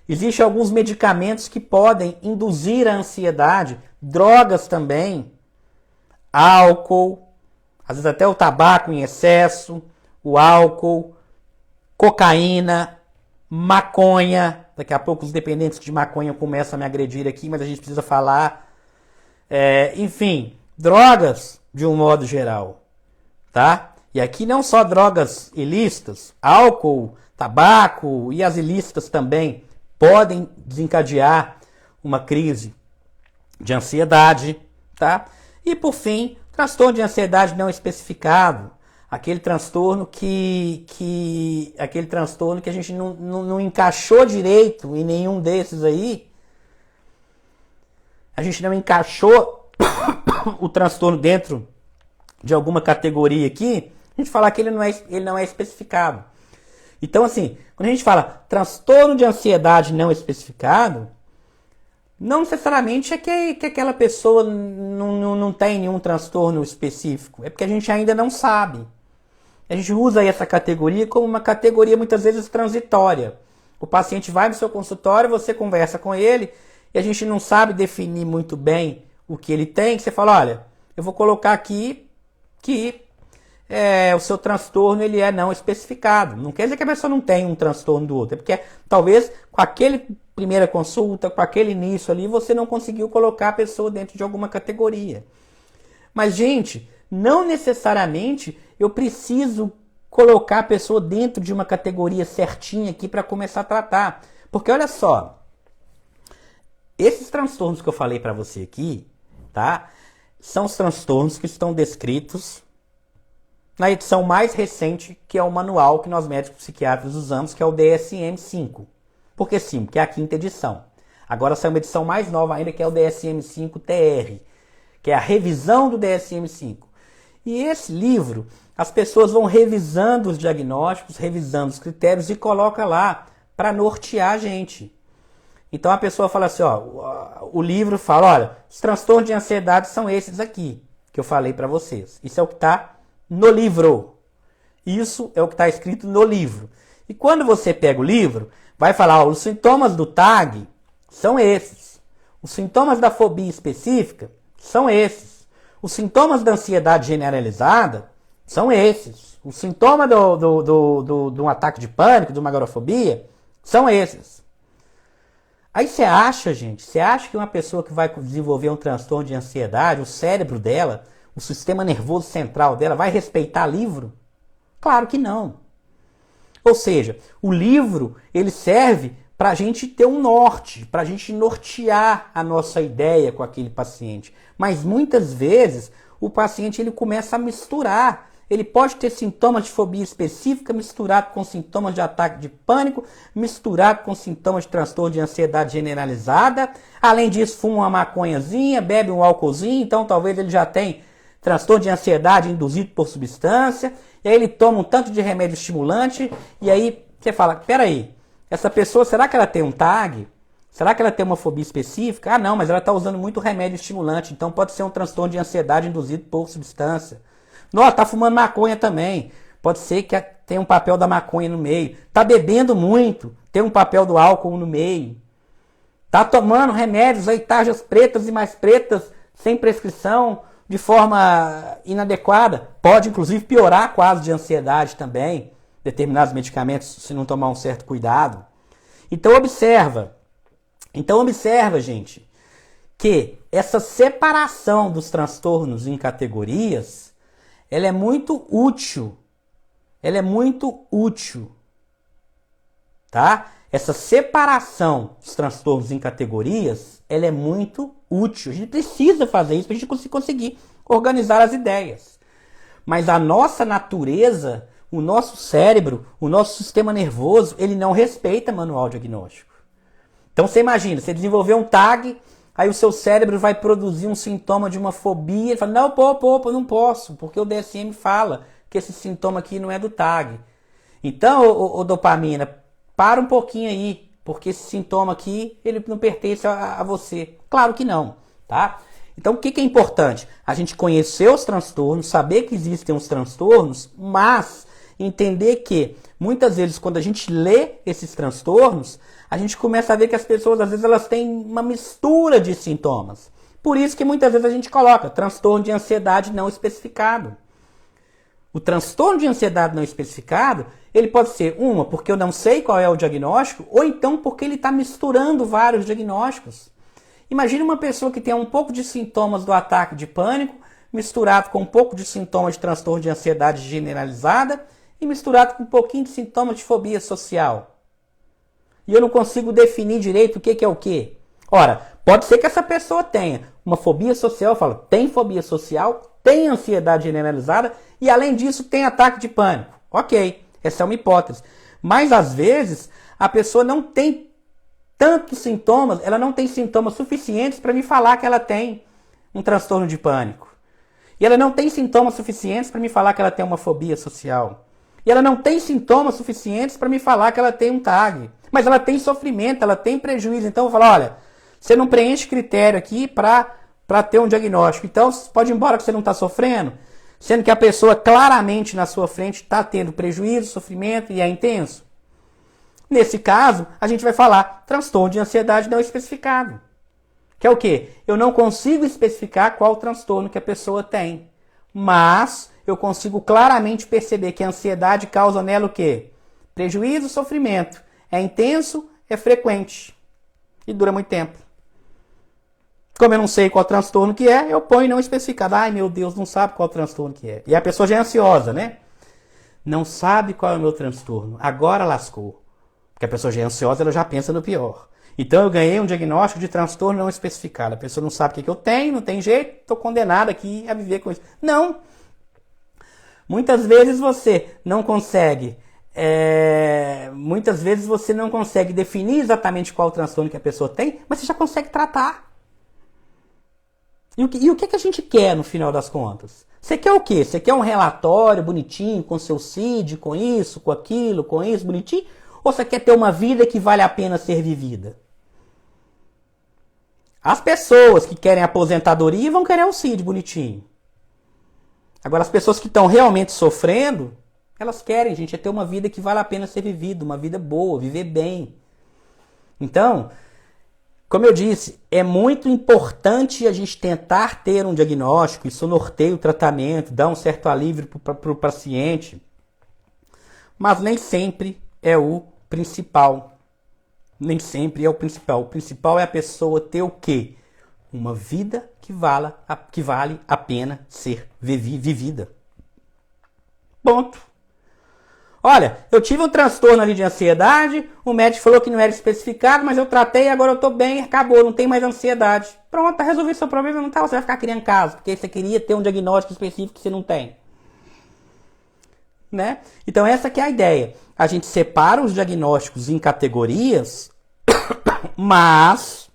Existem alguns medicamentos que podem induzir a ansiedade, drogas também, álcool, às vezes até o tabaco em excesso, o álcool, cocaína, maconha. Daqui a pouco os dependentes de maconha começam a me agredir aqui, mas a gente precisa falar. Enfim, drogas de um modo geral, tá? E aqui não só drogas ilícitas, álcool, tabaco e as ilícitas também podem desencadear uma crise de ansiedade, tá? E por fim, transtorno de ansiedade não especificado, aquele transtorno que a gente não encaixou direito em nenhum desses aí. A gente não encaixou o transtorno dentro de alguma categoria aqui. A gente falar que ele não é especificado. Então, assim, quando a gente fala transtorno de ansiedade não especificado, não necessariamente é que aquela pessoa não tem nenhum transtorno específico. É porque a gente ainda não sabe. A gente usa essa categoria como uma categoria muitas vezes transitória. O paciente vai no seu consultório, você conversa com ele, e a gente não sabe definir muito bem o que ele tem. Você fala, olha, eu vou colocar aqui que o seu transtorno ele é não especificado. Não quer dizer que a pessoa não tem um transtorno do outro, é porque talvez com aquele primeira consulta, com aquele início ali, você não conseguiu colocar a pessoa dentro de alguma categoria. Mas, gente, não necessariamente eu preciso colocar a pessoa dentro de uma categoria certinha aqui para começar a tratar. Porque olha só, esses transtornos que eu falei para você aqui, tá? São os transtornos que estão descritos na edição mais recente, que é o manual que nós médicos psiquiatras usamos, que é o DSM-5. Por que 5? Porque é a quinta edição. Agora saiu uma edição mais nova ainda, que é o DSM-5-TR, que é a revisão do DSM-5. E esse livro, as pessoas vão revisando os diagnósticos, revisando os critérios e coloca lá para nortear a gente. Então a pessoa fala assim, ó, o livro fala, olha, os transtornos de ansiedade são esses aqui, que eu falei para vocês. Isso é o que está no livro. Isso é o que está escrito no livro. E quando você pega o livro, vai falar, ó, os sintomas do TAG são esses. Os sintomas da fobia específica são esses. Os sintomas da ansiedade generalizada são esses. Os sintomas de um ataque de pânico, de uma agorafobia, são esses. Aí você acha, gente, você acha que uma pessoa que vai desenvolver um transtorno de ansiedade, o cérebro dela, o sistema nervoso central dela, vai respeitar livro? Claro que não. Ou seja, o livro ele serve para a gente ter um norte, para a gente nortear a nossa ideia com aquele paciente. Mas muitas vezes o paciente ele começa a misturar. Ele pode ter sintomas de fobia específica misturado com sintomas de ataque de pânico, misturado com sintomas de transtorno de ansiedade generalizada. Além disso, fuma uma maconhazinha, bebe um álcoolzinho, então talvez ele já tenha transtorno de ansiedade induzido por substância. E aí ele toma um tanto de remédio estimulante e aí você fala, peraí, essa pessoa, será que ela tem um TAG? Será que ela tem uma fobia específica? Ah, não, mas ela está usando muito remédio estimulante, então pode ser um transtorno de ansiedade induzido por substância. Não, está fumando maconha também. Pode ser que tenha um papel da maconha no meio. Está bebendo muito, tem um papel do álcool no meio. Está tomando remédios aí, tarjas pretas e mais pretas, sem prescrição, de forma inadequada. Pode, inclusive, piorar quadros de ansiedade também. Determinados medicamentos, se não tomar um certo cuidado. Então, observa, gente, que essa separação dos transtornos em categorias ela é muito útil. Ela é muito útil. Tá? Essa separação dos transtornos em categorias, ela é muito útil. A gente precisa fazer isso para a gente conseguir organizar as ideias. Mas a nossa natureza, o nosso cérebro, o nosso sistema nervoso, ele não respeita manual diagnóstico. Então você imagina, você desenvolveu um TAG, aí o seu cérebro vai produzir um sintoma de uma fobia. Ele fala, não, não posso, porque o DSM fala que esse sintoma aqui não é do TAG. Então, ô dopamina, para um pouquinho aí, porque esse sintoma aqui, ele não pertence a você. Claro que não, tá? Então, o que é importante? A gente conhecer os transtornos, saber que existem os transtornos, mas entender que, muitas vezes, quando a gente lê esses transtornos, a gente começa a ver que as pessoas, às vezes, elas têm uma mistura de sintomas. Por isso que muitas vezes a gente coloca transtorno de ansiedade não especificado. O transtorno de ansiedade não especificado, ele pode ser, porque eu não sei qual é o diagnóstico, ou então porque ele está misturando vários diagnósticos. Imagine uma pessoa que tem um pouco de sintomas do ataque de pânico, misturado com um pouco de sintomas de transtorno de ansiedade generalizada, e misturado com um pouquinho de sintomas de fobia social. E eu não consigo definir direito o que é o que. Ora, pode ser que essa pessoa tenha uma fobia social, eu falo, tem fobia social, tem ansiedade generalizada e além disso tem ataque de pânico. Ok, essa é uma hipótese. Mas às vezes a pessoa não tem tantos sintomas, ela não tem sintomas suficientes para me falar que ela tem um transtorno de pânico. E ela não tem sintomas suficientes para me falar que ela tem uma fobia social. E ela não tem sintomas suficientes para me falar que ela tem um TAG. Mas ela tem sofrimento, ela tem prejuízo. Então eu vou falar, olha, você não preenche critério aqui para ter um diagnóstico. Então pode ir embora que você não está sofrendo. Sendo que a pessoa claramente na sua frente está tendo prejuízo, sofrimento e é intenso. Nesse caso, a gente vai falar transtorno de ansiedade não especificado. Que é o quê? Eu não consigo especificar qual transtorno que a pessoa tem. Mas eu consigo claramente perceber que a ansiedade causa nela o quê? Prejuízo, sofrimento. É intenso, é frequente e dura muito tempo. Como eu não sei qual transtorno que é, eu ponho não especificado. Ai, meu Deus, não sabe qual transtorno que é. E a pessoa já é ansiosa, né? Não sabe qual é o meu transtorno. Agora lascou. Porque a pessoa já é ansiosa, ela já pensa no pior. Então eu ganhei um diagnóstico de transtorno não especificado. A pessoa não sabe o que eu tenho, não tem jeito, estou condenado aqui a viver com isso. Não. Muitas vezes você não consegue... muitas vezes você não consegue definir exatamente qual o transtorno que a pessoa tem, mas você já consegue tratar. E o que a gente quer no final das contas? Você quer o quê? Você quer um relatório bonitinho, com seu CID, com isso, com aquilo, com isso, bonitinho? Ou você quer ter uma vida que vale a pena ser vivida? As pessoas que querem aposentadoria vão querer o CID bonitinho. Agora, as pessoas que estão realmente sofrendo, elas querem, gente, é ter uma vida que vale a pena ser vivida, uma vida boa, viver bem. Então, como eu disse, é muito importante a gente tentar ter um diagnóstico, isso norteia o tratamento, dá um certo alívio para o paciente, mas nem sempre é o principal. Nem sempre é o principal. O principal é a pessoa ter o quê? Uma vida que vale a pena ser vivida. Ponto. Olha, eu tive um transtorno ali de ansiedade, o médico falou que não era especificado, mas eu tratei, agora eu tô bem, acabou, não tem mais ansiedade. Pronto, tá resolvido seu problema, não tá? Você vai ficar criando caso, porque você queria ter um diagnóstico específico que você não tem. Né? Então essa que é a ideia. A gente separa os diagnósticos em categorias, mas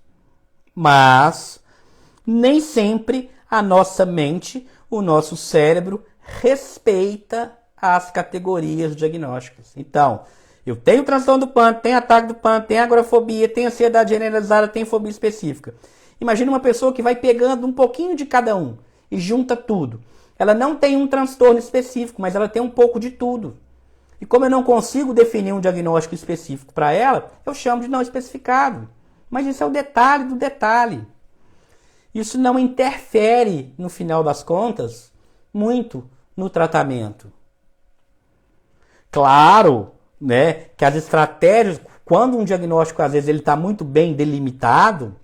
nem sempre a nossa mente, o nosso cérebro respeita as categorias diagnósticas. Então, eu tenho transtorno do pânico, tenho ataque do pânico, tenho agorafobia, tenho ansiedade generalizada, tenho fobia específica. Imagina uma pessoa que vai pegando um pouquinho de cada um e junta tudo. Ela não tem um transtorno específico, mas ela tem um pouco de tudo. E como eu não consigo definir um diagnóstico específico para ela, eu chamo de não especificado. Mas isso é o detalhe do detalhe. Isso não interfere, no final das contas, muito no tratamento. Claro, né, que as estratégias, quando um diagnóstico às vezes ele está muito bem delimitado,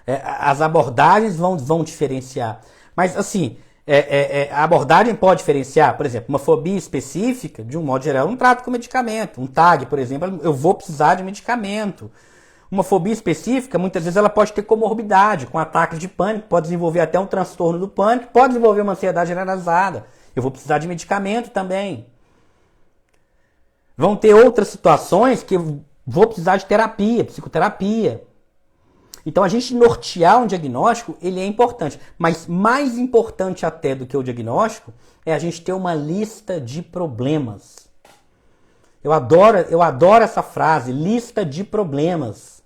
as abordagens vão diferenciar. Mas assim, a abordagem pode diferenciar, por exemplo, uma fobia específica, de um modo geral, eu não trato com medicamento. Um TAG, por exemplo, eu vou precisar de medicamento. Uma fobia específica, muitas vezes ela pode ter comorbidade, com ataques de pânico, pode desenvolver até um transtorno do pânico, pode desenvolver uma ansiedade generalizada. Eu vou precisar de medicamento também. Vão ter outras situações que eu vou precisar de terapia, psicoterapia. Então a gente nortear um diagnóstico, ele é importante. Mas mais importante até do que o diagnóstico é a gente ter uma lista de problemas. Eu adoro essa frase, lista de problemas.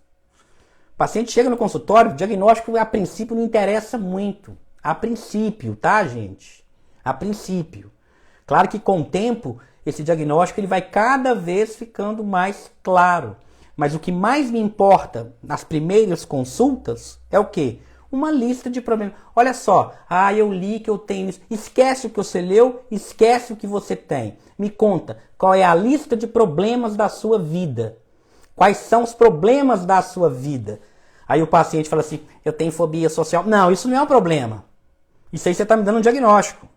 O paciente chega no consultório, o diagnóstico a princípio não interessa muito. A princípio, tá, gente? A princípio. Claro que com o tempo, esse diagnóstico ele vai cada vez ficando mais claro. Mas o que mais me importa nas primeiras consultas é o quê? Uma lista de problemas. Olha só, eu li que eu tenho isso. Esquece o que você leu, esquece o que você tem. Me conta, qual é a lista de problemas da sua vida? Quais são os problemas da sua vida? Aí o paciente fala assim, eu tenho fobia social. Não, isso não é um problema. Isso aí você está me dando um diagnóstico.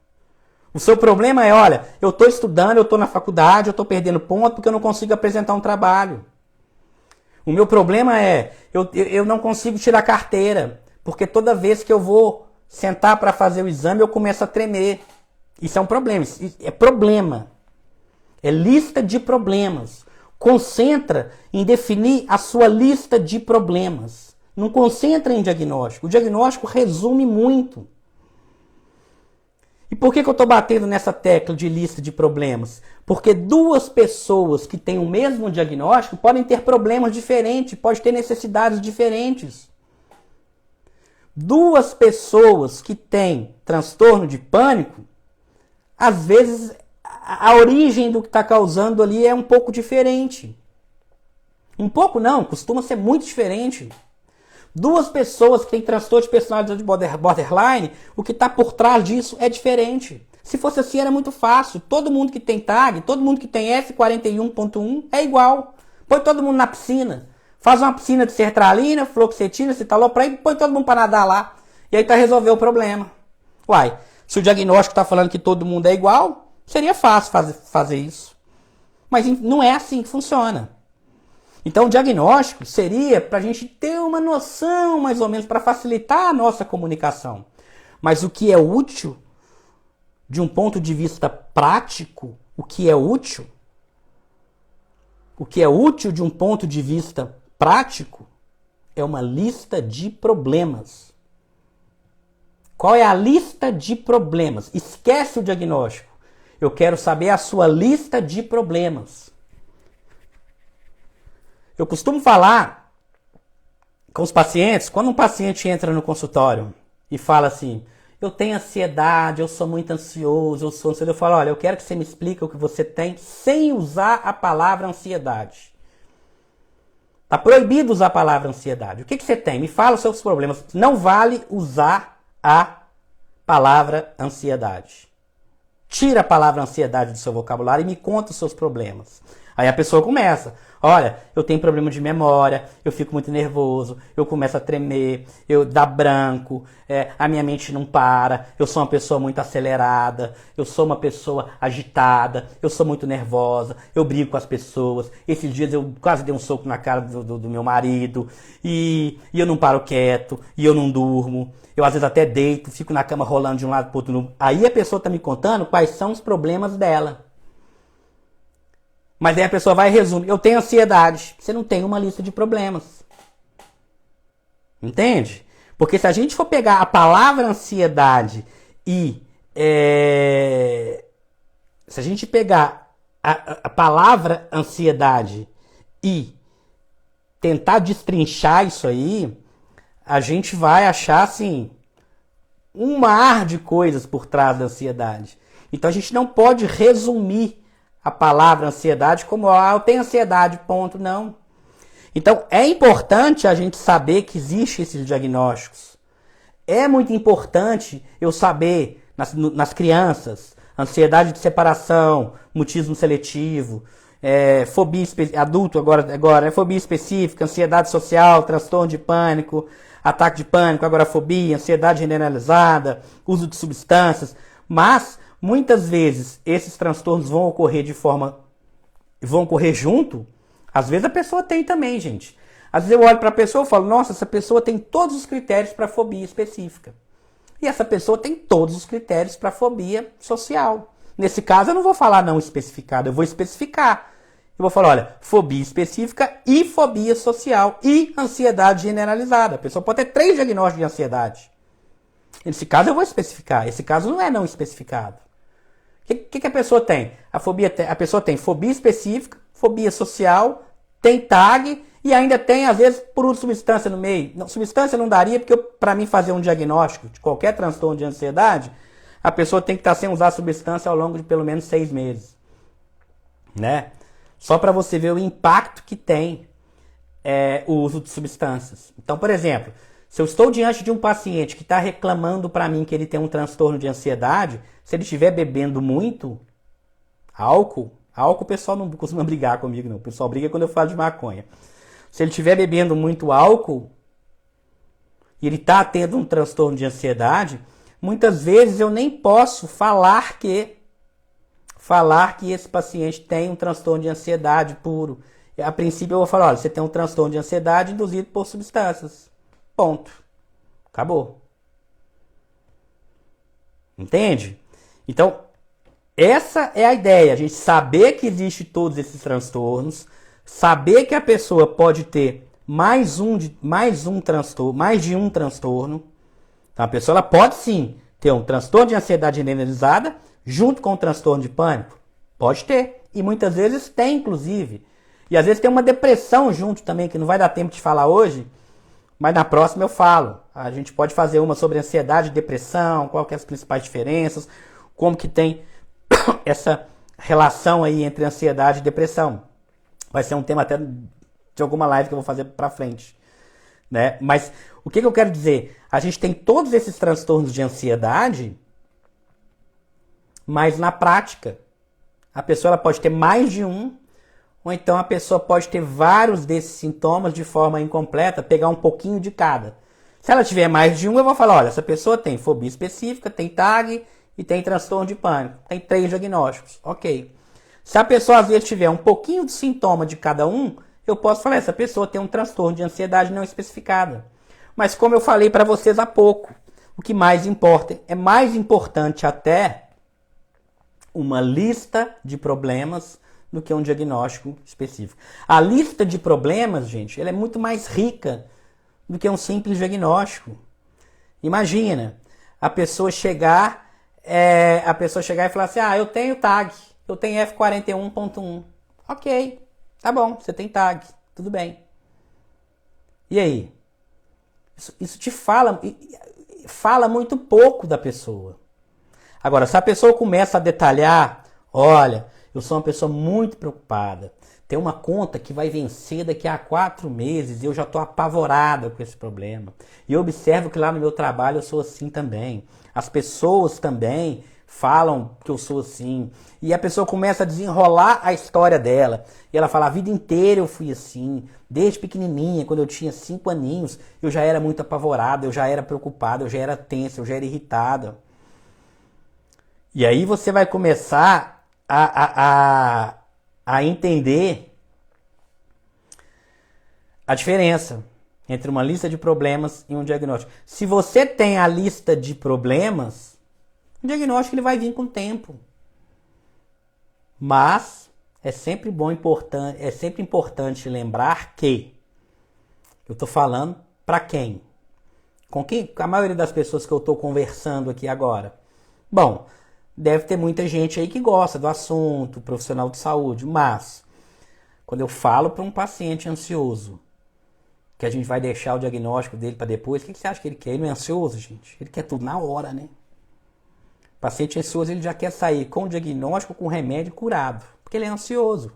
O seu problema é, olha, eu estou estudando, eu estou na faculdade, eu estou perdendo ponto porque eu não consigo apresentar um trabalho. O meu problema é, eu não consigo tirar carteira, porque toda vez que eu vou sentar para fazer o exame, eu começo a tremer. Isso é um problema, isso é problema. É lista de problemas. Concentra em definir a sua lista de problemas. Não concentra em diagnóstico. O diagnóstico resume muito. E por que eu estou batendo nessa tecla de lista de problemas? Porque duas pessoas que têm o mesmo diagnóstico podem ter problemas diferentes, podem ter necessidades diferentes. Duas pessoas que têm transtorno de pânico, às vezes a origem do que está causando ali é um pouco diferente. Um pouco não, costuma ser muito diferente. Duas pessoas que têm transtorno de personalidade borderline, o que está por trás disso é diferente. Se fosse assim era muito fácil. Todo mundo que tem TAG, todo mundo que tem F41.1 é igual. Põe todo mundo na piscina. Faz uma piscina de sertralina, fluoxetina, citalopram e põe todo mundo para nadar lá. E aí tá resolver o problema. Uai, se o diagnóstico está falando que todo mundo é igual, seria fácil fazer isso. Mas não é assim que funciona. Então o diagnóstico seria para a gente ter uma noção, mais ou menos, para facilitar a nossa comunicação. Mas o que é útil, de um ponto de vista prático, o que é útil de um ponto de vista prático é uma lista de problemas. Qual é a lista de problemas? Esquece o diagnóstico. Eu quero saber a sua lista de problemas. Eu costumo falar com os pacientes, quando um paciente entra no consultório e fala assim, eu tenho ansiedade, eu sou muito ansioso, eu falo, olha, eu quero que você me explique o que você tem sem usar a palavra ansiedade. Está proibido usar a palavra ansiedade. O que você tem? Me fala os seus problemas. Não vale usar a palavra ansiedade. Tira a palavra ansiedade do seu vocabulário e me conta os seus problemas. Aí a pessoa começa. Olha, eu tenho problema de memória, eu fico muito nervoso, eu começo a tremer, dá branco, a minha mente não para, eu sou uma pessoa muito acelerada, eu sou uma pessoa agitada, eu sou muito nervosa, eu brigo com as pessoas. Esses dias eu quase dei um soco na cara do meu marido e eu não paro quieto, e eu não durmo. Eu às vezes até deito, fico na cama rolando de um lado para o outro. Aí a pessoa está me contando quais são os problemas dela. Mas aí a pessoa vai e resume. Eu tenho ansiedade. Você não tem uma lista de problemas. Entende? Porque se a gente for pegar a palavra ansiedade e... se a gente pegar a palavra ansiedade e tentar destrinchar isso aí, a gente vai achar, assim, um mar de coisas por trás da ansiedade. Então a gente não pode resumir a palavra ansiedade como, eu tenho ansiedade, ponto, não. Então é importante a gente saber que existem esses diagnósticos. É muito importante eu saber, nas crianças, ansiedade de separação, mutismo seletivo, fobia adulto agora, fobia específica, ansiedade social, transtorno de pânico, ataque de pânico, agorafobia, ansiedade generalizada, uso de substâncias, mas muitas vezes esses transtornos vão ocorrer junto. Às vezes a pessoa tem também, gente. Às vezes eu olho para a pessoa e falo, nossa, essa pessoa tem todos os critérios para fobia específica. E essa pessoa tem todos os critérios para fobia social. Nesse caso eu não vou falar não especificado, eu vou especificar. Eu vou falar, olha, fobia específica e fobia social e ansiedade generalizada. A pessoa pode ter 3 diagnósticos de ansiedade. Nesse caso eu vou especificar. Esse caso não é não especificado. O que a pessoa tem? A pessoa tem fobia específica, fobia social, tem TAG e ainda tem, às vezes, por uso de substância no meio. Não, substância não daria, porque para mim fazer um diagnóstico de qualquer transtorno de ansiedade, a pessoa tem que estar sem usar substância ao longo de pelo menos 6 meses. Né? Só para você ver o impacto que tem o uso de substâncias. Então, por exemplo, se eu estou diante de um paciente que está reclamando para mim que ele tem um transtorno de ansiedade, se ele estiver bebendo muito álcool o pessoal não costuma brigar comigo, não. O pessoal briga quando eu falo de maconha. Se ele estiver bebendo muito álcool e ele está tendo um transtorno de ansiedade, muitas vezes eu nem posso falar que esse paciente tem um transtorno de ansiedade puro. A princípio eu vou falar, olha, você tem um transtorno de ansiedade induzido por substâncias. Ponto. Acabou. Entende? Então, essa é a ideia. A gente saber que existe todos esses transtornos, saber que a pessoa pode ter mais de um transtorno. Então, a pessoa ela pode sim ter um transtorno de ansiedade generalizada junto com o transtorno de pânico. Pode ter. E muitas vezes tem, inclusive. E às vezes tem uma depressão junto também, que não vai dar tempo de falar hoje, mas na próxima eu falo. A gente pode fazer uma sobre ansiedade e depressão, qual que é as principais diferenças, como que tem essa relação aí entre ansiedade e depressão. Vai ser um tema até de alguma live que eu vou fazer pra frente. né? Mas o que eu quero dizer? A gente tem todos esses transtornos de ansiedade, mas na prática, a pessoa ela pode ter mais de um, ou então a pessoa pode ter vários desses sintomas de forma incompleta, pegar um pouquinho de cada. Se ela tiver mais de um, eu vou falar, olha, essa pessoa tem fobia específica, tem TAG e tem transtorno de pânico. Tem 3 diagnósticos, ok. Se a pessoa às vezes tiver um pouquinho de sintoma de cada um, eu posso falar, essa pessoa tem um transtorno de ansiedade não especificada. Mas como eu falei para vocês há pouco, o que mais importa, é mais importante até uma lista de problemas do que um diagnóstico específico. A lista de problemas, gente, ela é muito mais rica do que um simples diagnóstico. Imagina a pessoa chegar e falar assim, eu tenho TAG, eu tenho F41.1. Ok, tá bom, você tem TAG, tudo bem. E aí? Isso te fala muito pouco da pessoa. Agora, se a pessoa começa a detalhar, olha, eu sou uma pessoa muito preocupada, tem uma conta que vai vencer daqui a 4 meses e eu já estou apavorada com esse problema. E eu observo que lá no meu trabalho eu sou assim também. As pessoas também falam que eu sou assim. E a pessoa começa a desenrolar a história dela. E ela fala, a vida inteira eu fui assim. Desde pequenininha, quando eu tinha 5 aninhos, eu já era muito apavorada, eu já era preocupada, eu já era tensa, eu já era irritada. E aí você vai começar a entender a diferença entre uma lista de problemas e um diagnóstico. Se você tem a lista de problemas, o diagnóstico ele vai vir com o tempo. Mas é sempre importante lembrar que eu estou falando para quem? Com quem? A maioria das pessoas que eu estou conversando aqui agora. Bom, deve ter muita gente aí que gosta do assunto, profissional de saúde, mas quando eu falo para um paciente ansioso, que a gente vai deixar o diagnóstico dele para depois, o que você acha que ele quer? Ele não é ansioso, gente? Ele quer tudo na hora, né? O paciente ansioso ele já quer sair com o diagnóstico, com o remédio curado, porque ele é ansioso.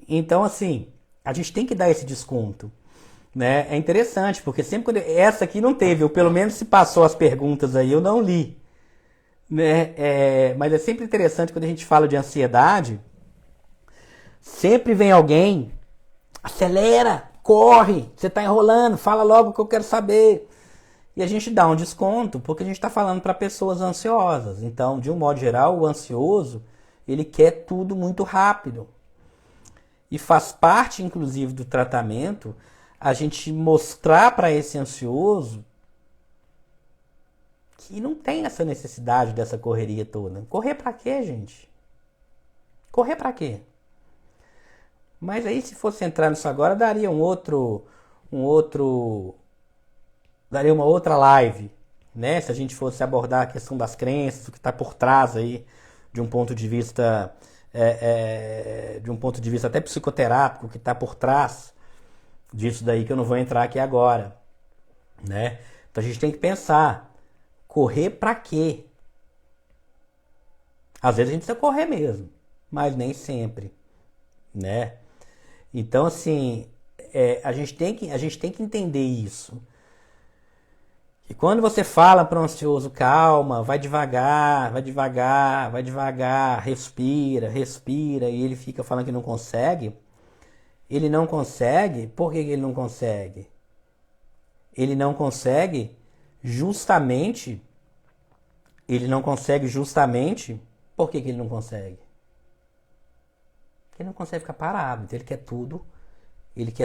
Então, assim, a gente tem que dar esse desconto. Né? É interessante, porque sempre quando essa aqui não teve, ou pelo menos se passou as perguntas aí, eu não li. Né? Mas é sempre interessante quando a gente fala de ansiedade, sempre vem alguém, acelera, corre, você está enrolando, fala logo o que eu quero saber. E a gente dá um desconto, porque a gente está falando para pessoas ansiosas. Então, de um modo geral, o ansioso, ele quer tudo muito rápido. E faz parte, inclusive, do tratamento, a gente mostrar para esse ansioso que não tem essa necessidade dessa correria toda. Correr para quê, gente? Correr para quê? Mas aí, se fosse entrar nisso agora, daria daria uma outra live, né? Se a gente fosse abordar a questão das crenças, o que está por trás aí, de um ponto de vista, até psicoterápico, que está por trás disso daí que eu não vou entrar aqui agora, né? Então a gente tem que pensar, correr para quê? Às vezes a gente precisa correr mesmo, mas nem sempre, né? Então assim, a gente tem que entender isso. E quando você fala para o ansioso, calma, vai devagar, vai devagar, vai devagar, respira, respira, e ele fica falando que não consegue, ele não consegue, por que ele não consegue? Ele não consegue justamente, por que ele não consegue? Porque ele não consegue ficar parado, então ele quer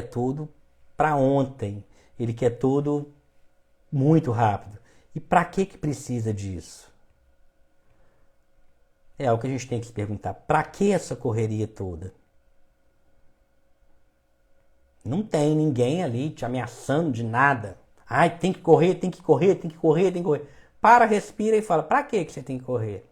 tudo para ontem, ele quer tudo muito rápido. E para que precisa disso? É algo que a gente tem que se perguntar. Para que essa correria toda? Não tem ninguém ali te ameaçando de nada. Ai, tem que correr, tem que correr, tem que correr, tem que correr. Para, respira e fala, para que você tem que correr?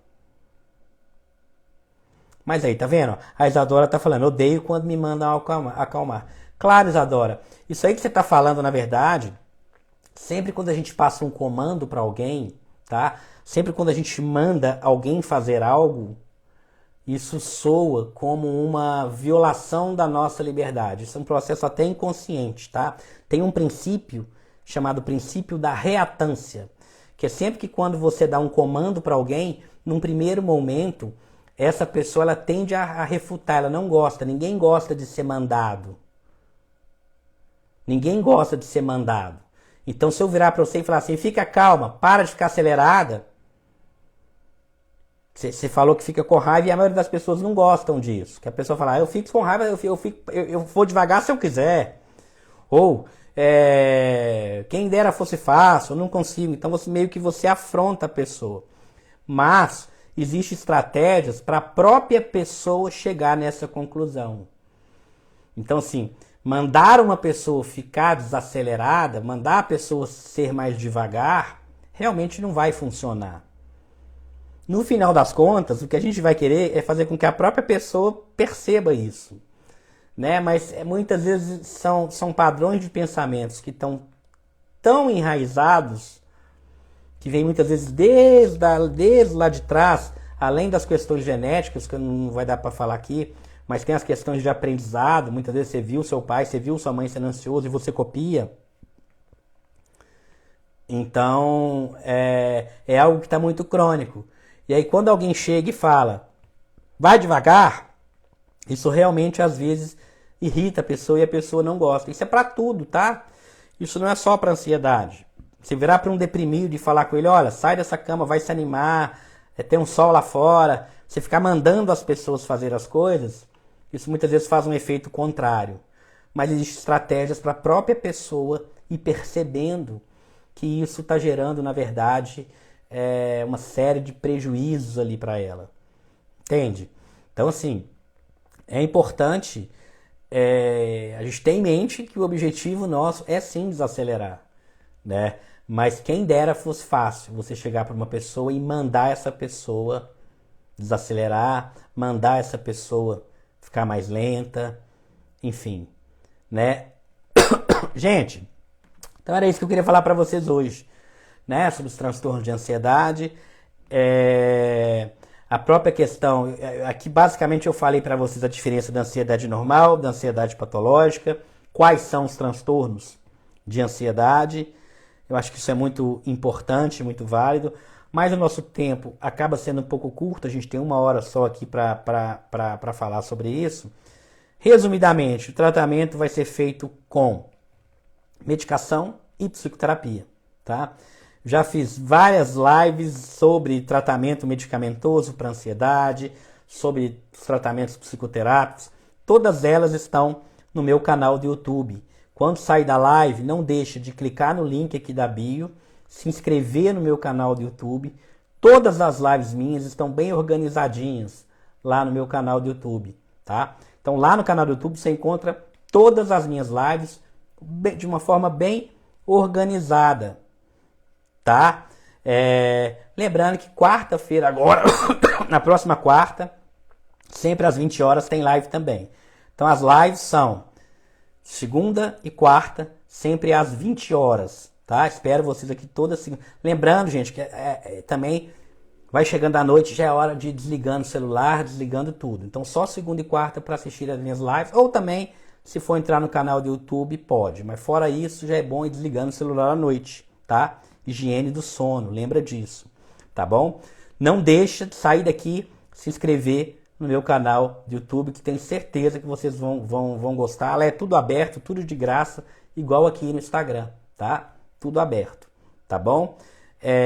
Mas aí, tá vendo? A Isadora tá falando, odeio quando me mandam acalmar. Claro, Isadora, isso aí que você tá falando, na verdade, sempre quando a gente passa um comando para alguém, tá? Sempre quando a gente manda alguém fazer algo, isso soa como uma violação da nossa liberdade. Isso é um processo até inconsciente, tá? Tem um princípio chamado princípio da reatância, que é sempre que quando você dá um comando para alguém, num primeiro momento, essa pessoa ela tende a refutar, ela não gosta, ninguém gosta de ser mandado. Ninguém gosta de ser mandado. Então se eu virar para você e falar assim, fica calma, para de ficar acelerada, você falou que fica com raiva e a maioria das pessoas não gostam disso. Que a pessoa fala, eu fico com raiva, eu vou devagar se eu quiser. Ou, quem dera fosse fácil, eu não consigo. Então você meio que você afronta a pessoa. Mas existem estratégias para a própria pessoa chegar nessa conclusão. Então assim, mandar uma pessoa ficar desacelerada, mandar a pessoa ser mais devagar, realmente não vai funcionar. No final das contas, o que a gente vai querer é fazer com que a própria pessoa perceba isso. Né? Mas muitas vezes são padrões de pensamentos que estão tão enraizados, que vem muitas vezes desde lá de trás, além das questões genéticas, que não vai dar para falar aqui, mas tem as questões de aprendizado. Muitas vezes você viu seu pai, você viu sua mãe sendo ansioso e você copia. Então, é algo que está muito crônico. E aí quando alguém chega e fala, vai devagar, isso realmente às vezes irrita a pessoa e a pessoa não gosta. Isso é para tudo, tá? Isso não é só para ansiedade. Você virar para um deprimido e falar com ele, olha, sai dessa cama, vai se animar, tem um sol lá fora. Você ficar mandando as pessoas fazer as coisas, isso muitas vezes faz um efeito contrário. Mas existem estratégias para a própria pessoa ir percebendo que isso está gerando, na verdade, uma série de prejuízos ali para ela. Entende? Então, assim, é importante a gente ter em mente que o objetivo nosso é sim desacelerar, né? Mas quem dera fosse fácil você chegar para uma pessoa e mandar essa pessoa desacelerar, mandar essa pessoa ficar mais lenta, enfim, né? Gente, então era isso que eu queria falar para vocês hoje, né? Sobre os transtornos de ansiedade. A própria questão, aqui basicamente eu falei para vocês a diferença da ansiedade normal, da ansiedade patológica, quais são os transtornos de ansiedade. Eu acho que isso é muito importante, muito válido, mas o nosso tempo acaba sendo um pouco curto, a gente tem 1 hora só aqui para falar sobre isso. Resumidamente, o tratamento vai ser feito com medicação e psicoterapia, tá? Já fiz várias lives sobre tratamento medicamentoso para ansiedade, sobre os tratamentos psicoterápicos. Todas elas estão no meu canal do YouTube. Quando sair da live, não deixe de clicar no link aqui da bio, se inscrever no meu canal do YouTube. Todas as lives minhas estão bem organizadinhas lá no meu canal do YouTube, tá? Então lá no canal do YouTube você encontra todas as minhas lives de uma forma bem organizada, tá? Lembrando que quarta-feira agora, na próxima quarta, sempre às 20 horas tem live também. Então as lives são segunda e quarta, sempre às 20 horas, tá? Espero vocês aqui toda segunda. Lembrando, gente, que também vai chegando à noite, já é hora de ir desligando o celular, desligando tudo. Então só segunda e quarta para assistir as minhas lives, ou também, se for entrar no canal do YouTube, pode. Mas fora isso, já é bom ir desligando o celular à noite, tá? Higiene do sono, lembra disso, tá bom? Não deixa de sair daqui, se inscrever no meu canal do YouTube, que tenho certeza que vocês vão gostar. Lá é tudo aberto, tudo de graça, igual aqui no Instagram, tá? Tudo aberto, tá bom?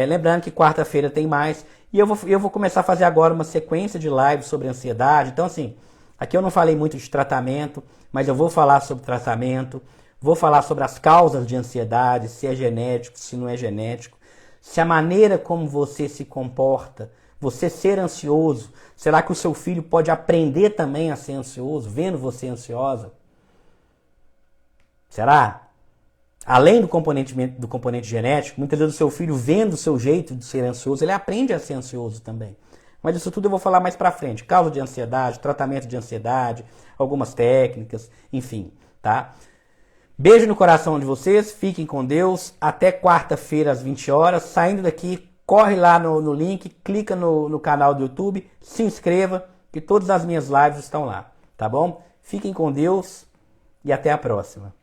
Lembrando que quarta-feira tem mais, e eu vou começar a fazer agora uma sequência de lives sobre ansiedade. Então assim, aqui eu não falei muito de tratamento, mas eu vou falar sobre tratamento, vou falar sobre as causas de ansiedade, se é genético, se não é genético, se a maneira como você se comporta, você ser ansioso, será que o seu filho pode aprender também a ser ansioso, vendo você ansiosa? Será? Além do componente genético, muitas vezes o seu filho, vendo o seu jeito de ser ansioso, ele aprende a ser ansioso também. Mas isso tudo eu vou falar mais pra frente. Causa de ansiedade, tratamento de ansiedade, algumas técnicas, enfim, tá? Beijo no coração de vocês, fiquem com Deus. Até quarta-feira às 20 horas. Saindo daqui, corre lá no link, clica no canal do YouTube, se inscreva que todas as minhas lives estão lá, tá bom? Fiquem com Deus e até a próxima.